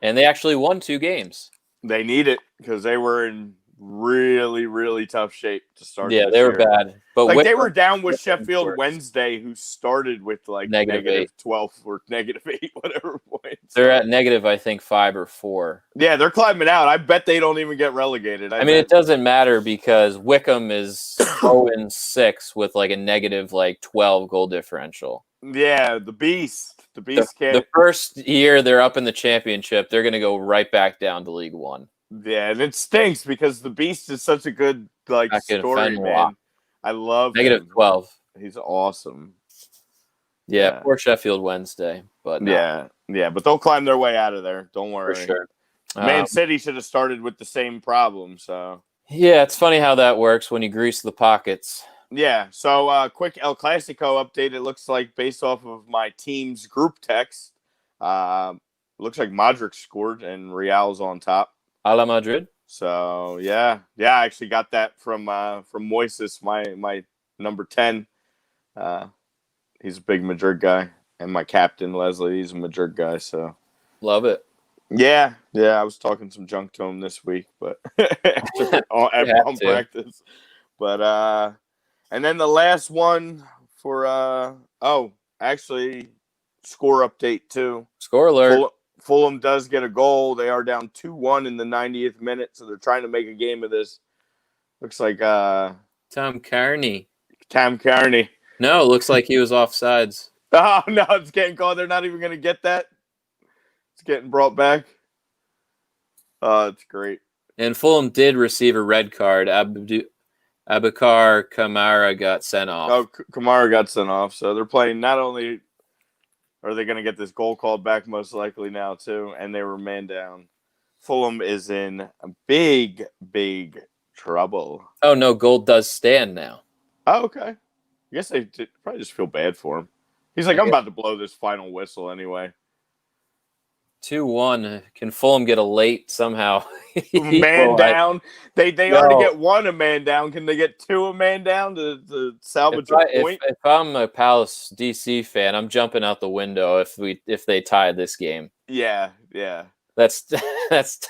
S1: And they actually won 2 games.
S2: They need it because they were in really, really tough shape to start.
S1: Yeah, they were bad. But
S2: they were down with Sheffield Wednesday, who started with like negative 12 or negative 8, whatever points.
S1: They're at negative, I think, 5 or 4.
S2: Yeah, they're climbing out. I bet they don't even get relegated.
S1: I mean, it doesn't matter because Wickham is 0-6 with like a negative 12 goal differential.
S2: Yeah, the beast. The beast can't.
S1: The first year they're up in the championship, they're going to go right back down to League One.
S2: Yeah, and it stinks because the beast is such a good story, man. I love
S1: negative
S2: him.
S1: 12.
S2: He's awesome.
S1: Yeah, poor Sheffield Wednesday, but
S2: no. Yeah, but they'll climb their way out of there. Don't worry.
S1: For sure.
S2: Man City should have started with the same problem. So
S1: yeah, it's funny how that works when you grease the pockets.
S2: Yeah, so quick El Clasico update. It looks like based off of my team's group text, looks like Modric scored and Real's on top.
S1: A la Madrid.
S2: So yeah, I actually got that from Moises, my number 10. He's a big Madrid guy, and my captain Leslie, he's a Madrid guy. So
S1: love it.
S2: Yeah, I was talking some junk to him this week, but on practice. But and then the last one for actually score update too.
S1: Score alert.
S2: Fulham does get a goal. They are down 2-1 in the 90th minute, so they're trying to make a game of this. Looks like
S1: Tom Kearney.
S2: No,
S1: it looks like he was offsides.
S2: Oh no, it's getting called. They're not even going to get that. It's getting brought back. Oh, it's great.
S1: And Fulham did receive a red card. Abakar Kamara got sent off.
S2: Oh, Kamara got sent off. So they're playing. Not only are they going to get this goal called back, most likely now too, and they were man down. Fulham is in big trouble.
S1: Oh no, goal does stand now.
S2: Oh, okay. I guess they probably just feel bad for him. He's like, I'm about to blow this final whistle anyway.
S1: 2-1. Can Fulham get a late somehow?
S2: Man down. They already get one a man down. Can they get 2 a man down to salvage a point?
S1: If I'm a Palace DC fan, I'm jumping out the window if they tie this game.
S2: Yeah.
S1: That's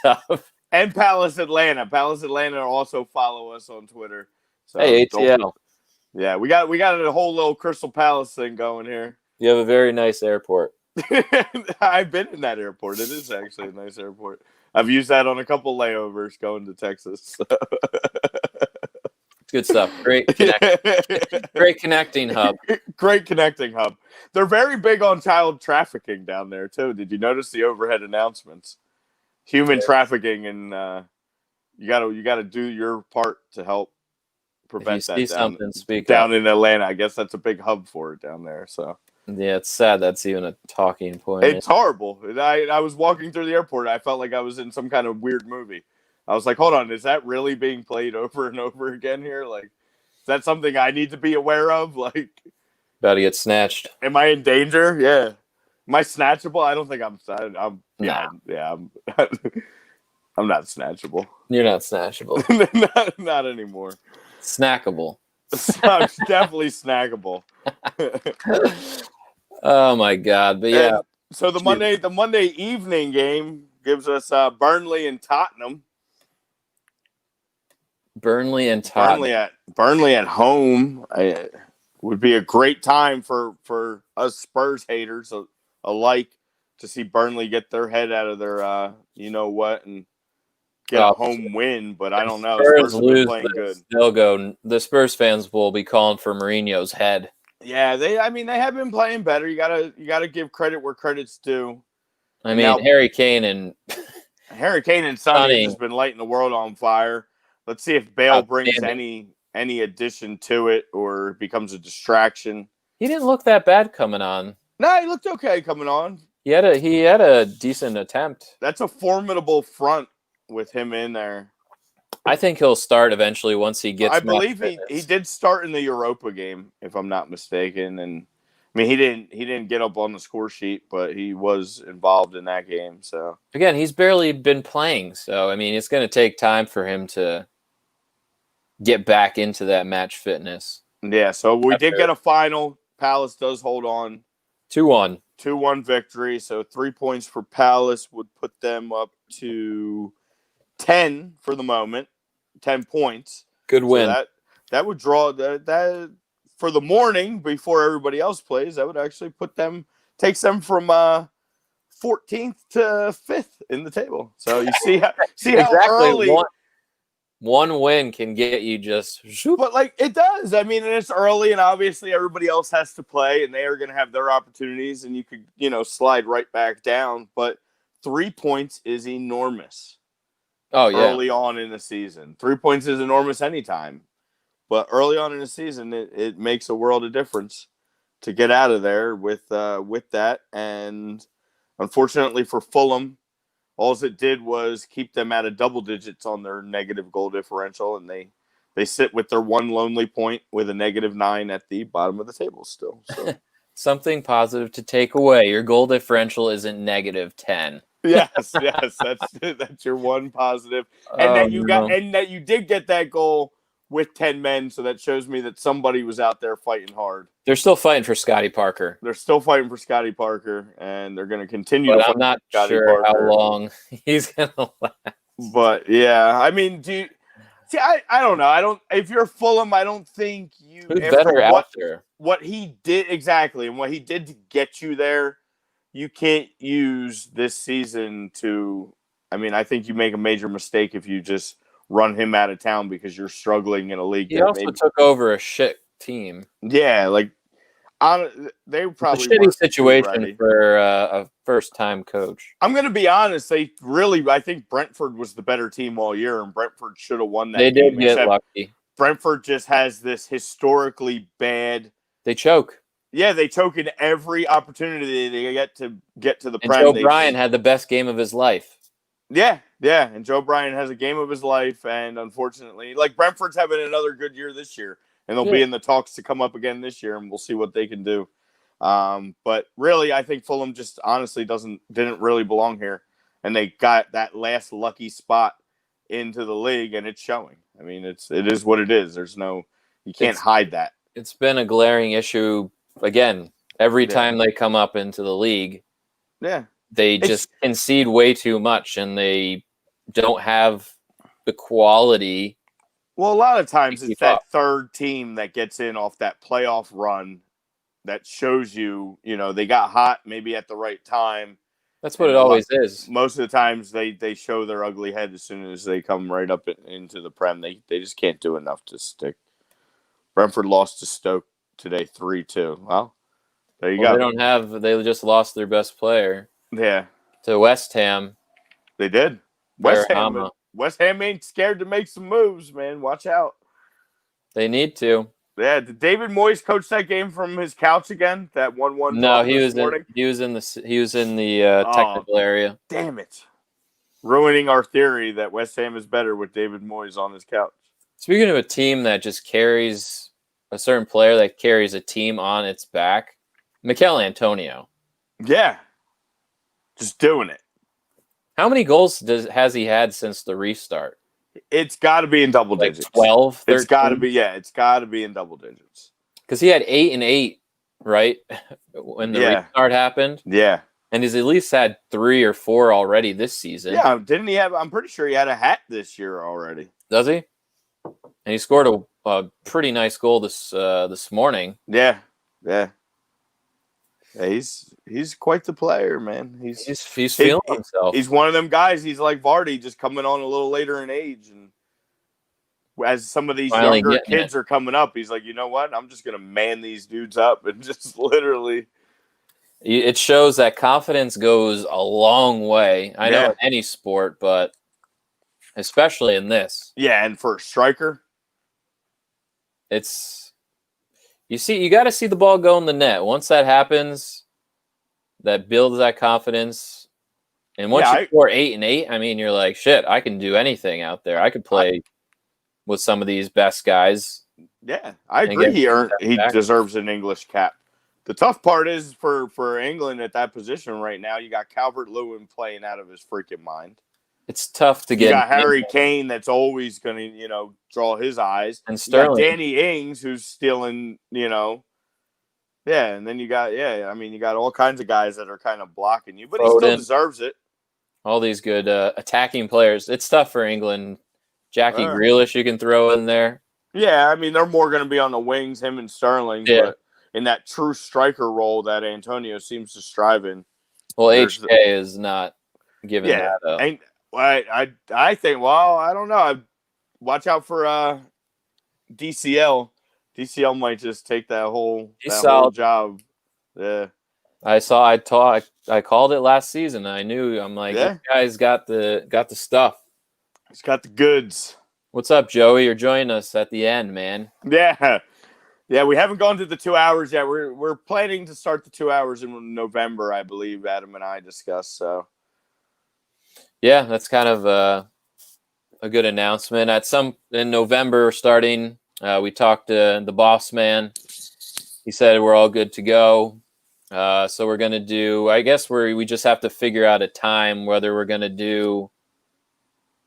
S1: tough.
S2: And Palace Atlanta also follow us on Twitter. So
S1: hey, ATL.
S2: Yeah, we got a whole little Crystal Palace thing going here.
S1: You have a very nice airport.
S2: I've been in that airport. It is actually a nice airport. I've used that on a couple layovers going to Texas. So.
S1: Good stuff. Great connecting hub.
S2: Great connecting hub. They're very big on child trafficking down there too. Did you notice the overhead announcements? Human trafficking, and you gotta do your part to help prevent that down in Atlanta. I guess that's a big hub for it down there. So
S1: yeah, it's sad that's even a talking point.
S2: It's horrible. I was walking through the airport. I felt like I was in some kind of weird movie. I was like, hold on, is that really being played over and over again here? Like, is that something I need to be aware of? Like,
S1: about to get snatched.
S2: Am I in danger? Yeah. Am I snatchable? I don't think I'm I'm not snatchable.
S1: You're not snatchable.
S2: not anymore.
S1: Snackable.
S2: I'm definitely snackable.
S1: Oh my God! But yeah.
S2: And so the Monday evening game gives us Burnley and Tottenham.
S1: Burnley and Tottenham.
S2: Burnley at home would be a great time for us Spurs haters alike to see Burnley get their head out of their you know what and get a home win. But I don't know.
S1: Spurs
S2: Spurs have been
S1: lose
S2: playing
S1: this,
S2: good.
S1: they'll go. The Spurs fans will be calling for Mourinho's head.
S2: Yeah, they have been playing better. You gotta give credit where credit's due.
S1: I mean, Harry Kane and
S2: Sonny have just been lighting the world on fire. Let's see if Bale brings any addition to it or becomes a distraction.
S1: He didn't look that bad coming on.
S2: No, he looked okay coming on.
S1: He had a decent attempt.
S2: That's a formidable front with him in there.
S1: I think he'll start eventually once he gets.
S2: I believe he did start in the Europa game, if I'm not mistaken. And I mean, he didn't get up on the score sheet, but he was involved in that game. So
S1: again, he's barely been playing. So I mean, it's going to take time for him to get back into that match fitness.
S2: Yeah. So we did get a final. Palace does hold on.
S1: 2-1.
S2: 2-1 victory. So 3 points for Palace would put them up to 10 for the moment. 10 points.
S1: Good win.
S2: So that would draw that for the morning before everybody else plays. That would actually takes them from 14th to 5th in the table. So you see how early
S1: one win can get you just.
S2: But like it does. I mean, and it's early, and obviously everybody else has to play, and they are going to have their opportunities, and you could slide right back down. But 3 points is enormous.
S1: Oh, yeah.
S2: Early on in the season. 3 points is enormous anytime. But early on in the season, it makes a world of difference to get out of there with that. And unfortunately for Fulham, all it did was keep them at a double digits on their negative goal differential. And they sit with their one lonely point with a -9 at the bottom of the table still. So.
S1: Something positive to take away. Your goal differential isn't -10.
S2: Yes, that's your one positive, and that you did get that goal with 10 men. So that shows me that somebody was out there fighting hard.
S1: They're still fighting for Scotty Parker.
S2: They're still fighting for Scotty Parker, and they're going to continue to fight.
S1: I'm not sure
S2: Parker.
S1: how long he's going to last.
S2: But yeah, I mean, I don't know. If you're Fulham, I don't think you.
S1: Who's better out there?
S2: What he did exactly, and what he did to get you there. You can't use this season to – I mean, I think you make a major mistake if you just run him out of town because you're struggling in a league.
S1: He also took over a shit team.
S2: Yeah, like they probably
S1: – a shitty situation for a first-time coach.
S2: I'm going to be honest. I think Brentford was the better team all year, and Brentford should have won that
S1: game. They did
S2: get
S1: lucky.
S2: Brentford just has this historically bad –
S1: They choke.
S2: Yeah, they choke in every opportunity they get to the Prem.
S1: Joe Bryan had the best game of his life.
S2: Yeah, and Joe Bryan has a game of his life, and unfortunately, like Brentford's having another good year this year, and they'll be in the talks to come up again this year, and we'll see what they can do. But really, I think Fulham just honestly didn't really belong here, and they got that last lucky spot into the league, and it's showing. I mean, it is what it is. You can't hide that.
S1: It's been a glaring issue. Again, every time they come up into the league, they just concede way too much, and they don't have the quality.
S2: Well, a lot of times it's that third team that gets in off that playoff run that shows you, they got hot maybe at the right time.
S1: That's what it always is.
S2: Most of the times they show their ugly head as soon as they come right up into the Prem. They just can't do enough to stick. Brentford lost to Stoke today 3-2. Well, there you go.
S1: They just lost their best player.
S2: Yeah.
S1: To West Ham.
S2: They did. West Ham ain't scared to make some moves, man. Watch out.
S1: They need to.
S2: Yeah, did David Moyes coach that game from his couch again? That 1-1.
S1: No, he was in the technical area.
S2: Damn it. Ruining our theory that West Ham is better with David Moyes on his couch.
S1: Speaking of a team that just carries a certain player that carries a team on its back, Mikel Antonio.
S2: Yeah. Just doing it.
S1: How many goals has he had since the restart?
S2: It's got to be in double digits.
S1: 12, 13?
S2: It's got to be in double digits.
S1: Because he had 8 and 8, right? When the restart happened.
S2: Yeah.
S1: And he's at least had 3 or 4 already this season.
S2: Yeah, didn't he have? I'm pretty sure he had a hat this year already.
S1: Does he? And he scored a pretty nice goal this morning.
S2: Yeah. He's quite the player, man.
S1: He's feeling himself.
S2: He's one of them guys. He's like Vardy, just coming on a little later in age, and as some of these younger kids are coming up, he's like, you know what? I'm just gonna man these dudes up and just literally.
S1: It shows that confidence goes a long way. I know in any sport, but especially in this.
S2: Yeah, and for a striker,
S1: you got to see the ball go in the net. Once that happens, that builds that confidence. And once you score 8 and 8, I mean, you're like, shit, I can do anything out there. I could play with some of these best guys.
S2: Yeah, I agree. He deserves an English cap. The tough part is for England at that position right now, you got Calvert-Lewin playing out of his freaking mind.
S1: It's tough to get.
S2: You got Harry Kane that's always going to, draw his eyes.
S1: And Sterling.
S2: You got Danny Ings who's stealing, Yeah, and then you got, you got all kinds of guys that are kind of blocking you, but he still deserves it.
S1: All these good attacking players. It's tough for England. Jackie Grealish you can throw in there.
S2: Yeah, I mean, they're more going to be on the wings, him and Sterling, but in that true striker role that Antonio seems to strive in.
S1: Well, HK is not giving that up.
S2: And I think, I don't know. Watch out for DCL. DCL might just take that whole job. Yeah.
S1: I called it last season. I knew. I'm like, this guy's got the stuff.
S2: He's got the goods.
S1: What's up, Joey? You're joining us at the end, man.
S2: Yeah. Yeah, we haven't gone to the 2 hours yet. We're planning to start the 2 hours in November, I believe Adam and I discussed. So,
S1: yeah, that's kind of a good announcement. In November starting, we talked to the boss man. He said we're all good to go. So we're gonna do. I guess we just have to figure out a time whether we're gonna do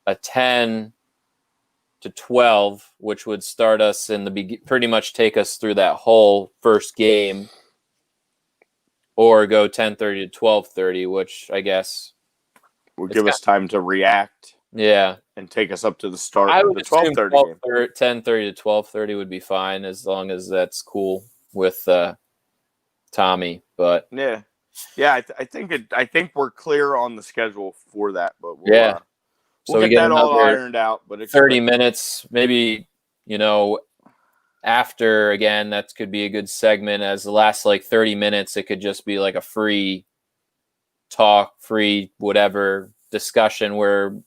S1: a 10 to 12, which would start us pretty much take us through that whole first game, or go 10:30 to 12:30, which I guess
S2: will give us time to react.
S1: Yeah,
S2: and take us up to the start of the 12:30 game.
S1: 10:30 to 12:30 would be fine as long as that's cool with Tommy. But
S2: yeah, I think we're clear on the schedule for that. But we'll get that all ironed out, but it's
S1: 30 minutes, maybe, after, again, that could be a good segment. As the last 30 minutes, it could just be like a free talk, free whatever discussion where,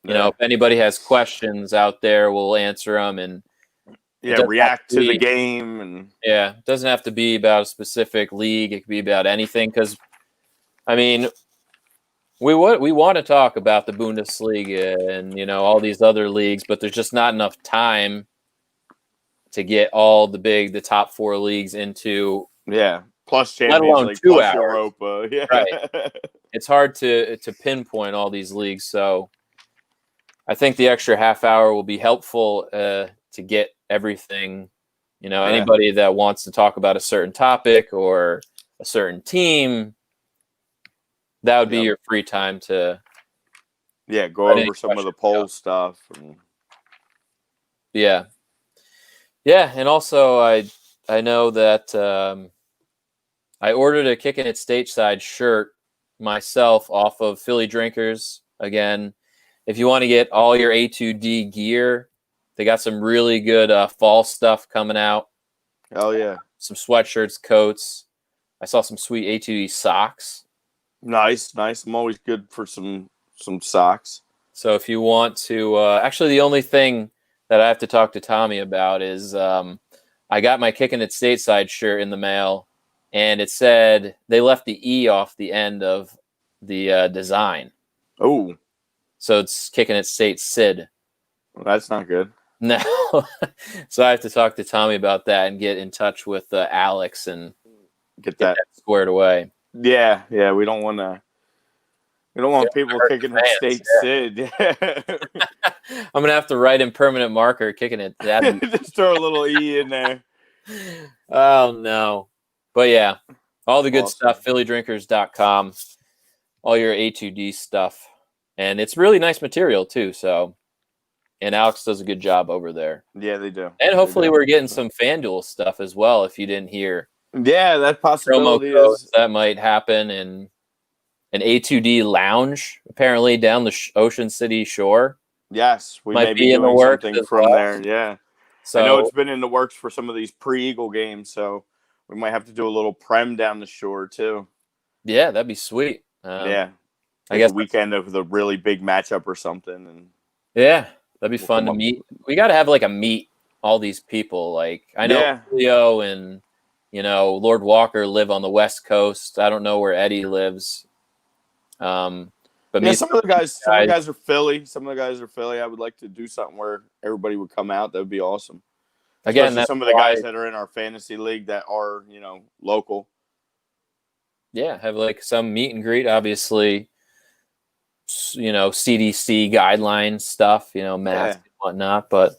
S1: if anybody has questions out there, we'll answer them and
S2: react to the game. And
S1: it doesn't have to be about a specific league. It could be about anything because, I mean, we want to talk about the Bundesliga and, all these other leagues, but there's just not enough time to get all the top 4 leagues into.
S2: Yeah. Plus Champions League,
S1: 2
S2: plus
S1: hours.
S2: Europa. Yeah.
S1: Right. It's hard to pinpoint all these leagues. So I think the extra half hour will be helpful to get everything, anybody that wants to talk about a certain topic or a certain team. That would be your free time to
S2: go over some of the poll stuff.
S1: Yeah, and also I know that I ordered a Kickin' at Stateside shirt myself off of Philly Drinkers. Again, if you want to get all your A2D gear, they got some really good fall stuff coming out.
S2: Oh yeah,
S1: some sweatshirts, coats. I saw some sweet A2D socks.
S2: Nice. I'm always good for some socks.
S1: So if you want to, actually the only thing that I have to talk to Tommy about is I got my Kickin' at Stateside shirt in the mail, and it said they left the E off the end of the design.
S2: Oh.
S1: So it's Kickin' at Stateside.
S2: Well, that's not good.
S1: No. So I have to talk to Tommy about that and get in touch with Alex and
S2: get that
S1: squared away.
S2: Yeah, we don't want people kicking at Stateside.
S1: I'm gonna have to write in permanent marker kicking it.
S2: Just throw a little E in there.
S1: Oh no. But yeah, all the good stuff, phillydrinkers.com, all your A2D stuff. And it's really nice material too, so and Alex does a good job over there.
S2: Yeah, they do.
S1: And hopefully we're getting some FanDuel stuff as well. If you didn't hear,
S2: Yeah, that
S1: promo
S2: possibility
S1: codes
S2: is
S1: that might happen, and an A2D lounge apparently down the Ocean City shore.
S2: yes, we
S1: Might
S2: may
S1: be
S2: be
S1: in the
S2: doing
S1: works
S2: something
S1: as
S2: from
S1: well.
S2: there. Yeah,
S1: So
S2: I know it's been in the works for some of these pre-Eagle games, so we might have to do a little prem down the shore too.
S1: yeah, that'd be sweet.
S2: Yeah,
S1: I
S2: like
S1: guess
S2: a weekend of the really big matchup or something, and
S1: yeah, that'd be
S2: we'll
S1: fun
S2: come
S1: to
S2: up.
S1: meet. We got to have like a meet all these people. Like I know
S2: Yeah.
S1: Leo and Lord Walker live on the West Coast. I don't know where Eddie lives. But
S2: Yeah,
S1: me,
S2: some of the guys are Philly. Some of the guys are Philly. I would like to do something where everybody would come out. That would be awesome.
S1: again,
S2: Especially
S1: that's
S2: some of the
S1: why,
S2: guys that are in our fantasy league that are, local.
S1: yeah, have like some meet and greet. Obviously, CDC guidelines stuff, masks and whatnot. But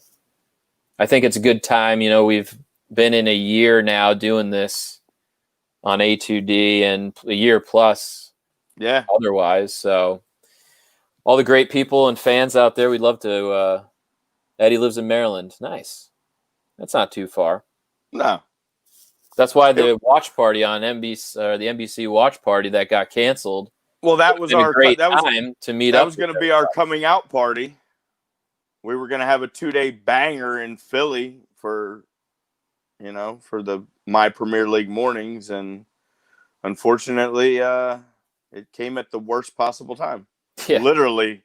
S1: I think it's a good time. We've been in a year now doing this on A2D and a year plus
S2: Yeah.
S1: otherwise. So all the great people and fans out there, we'd love to. Eddie lives in Maryland. Nice. That's not too far.
S2: No.
S1: That's why the watch party on NBC, the NBC watch party that got canceled.
S2: Well, that was
S1: A great time to meet
S2: that
S1: up.
S2: was going to be our coming out party. We were going to have a 2-day banger in Philly for the My Premier League mornings, and unfortunately, it came at the worst possible time.
S1: Yeah,
S2: Literally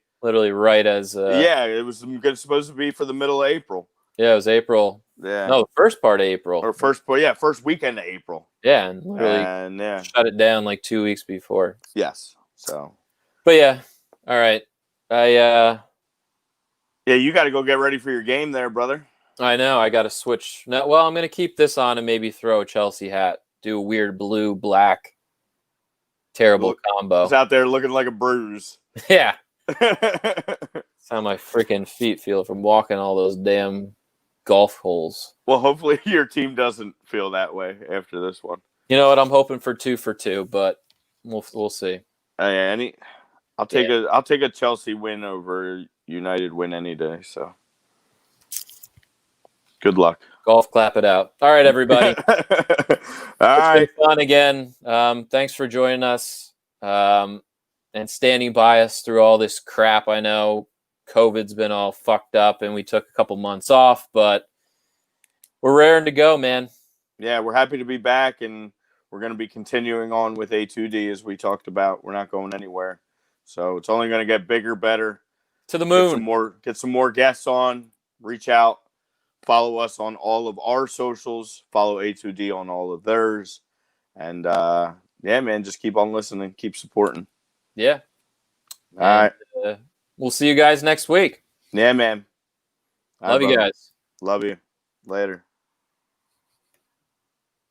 S1: right as
S2: yeah, it was supposed to be for the middle of April.
S1: Yeah, it was April.
S2: Yeah,
S1: no, the first part of April
S2: or first weekend of April.
S1: Yeah, and literally shut it down like 2 weeks before.
S2: Yes. So,
S1: but yeah, all right. Yeah,
S2: you got to go get ready for your game there, brother.
S1: I know. I got to switch. No, well, I'm going to keep this on and maybe throw a Chelsea hat. Do a weird blue, black, terrible combo.
S2: It's out there looking like a bruise.
S1: Yeah. That's how my freaking feet feel from walking all those damn golf holes.
S2: Well, hopefully your team doesn't feel that way after this one.
S1: You know what? I'm hoping for 2 for 2, but we'll see.
S2: I'll take a Chelsea win over United win any day. So good luck.
S1: Golf, clap it out. All right, everybody.
S2: All right.
S1: It's been fun again. Thanks for joining us and standing by us through all this crap. I know COVID's been all fucked up and we took a couple months off, but we're raring to go, man.
S2: Yeah, we're happy to be back, and we're going to be continuing on with A2D as we talked about. We're not going anywhere. So it's only going to get bigger, better.
S1: To the moon.
S2: Get some more guests on. Reach out. Follow us on all of our socials. Follow A2D on all of theirs. And, yeah, man, just keep on listening. Keep supporting.
S1: Yeah.
S2: All right.
S1: We'll see you guys next week.
S2: Yeah, man.
S1: Love you guys.
S2: Love you. Later.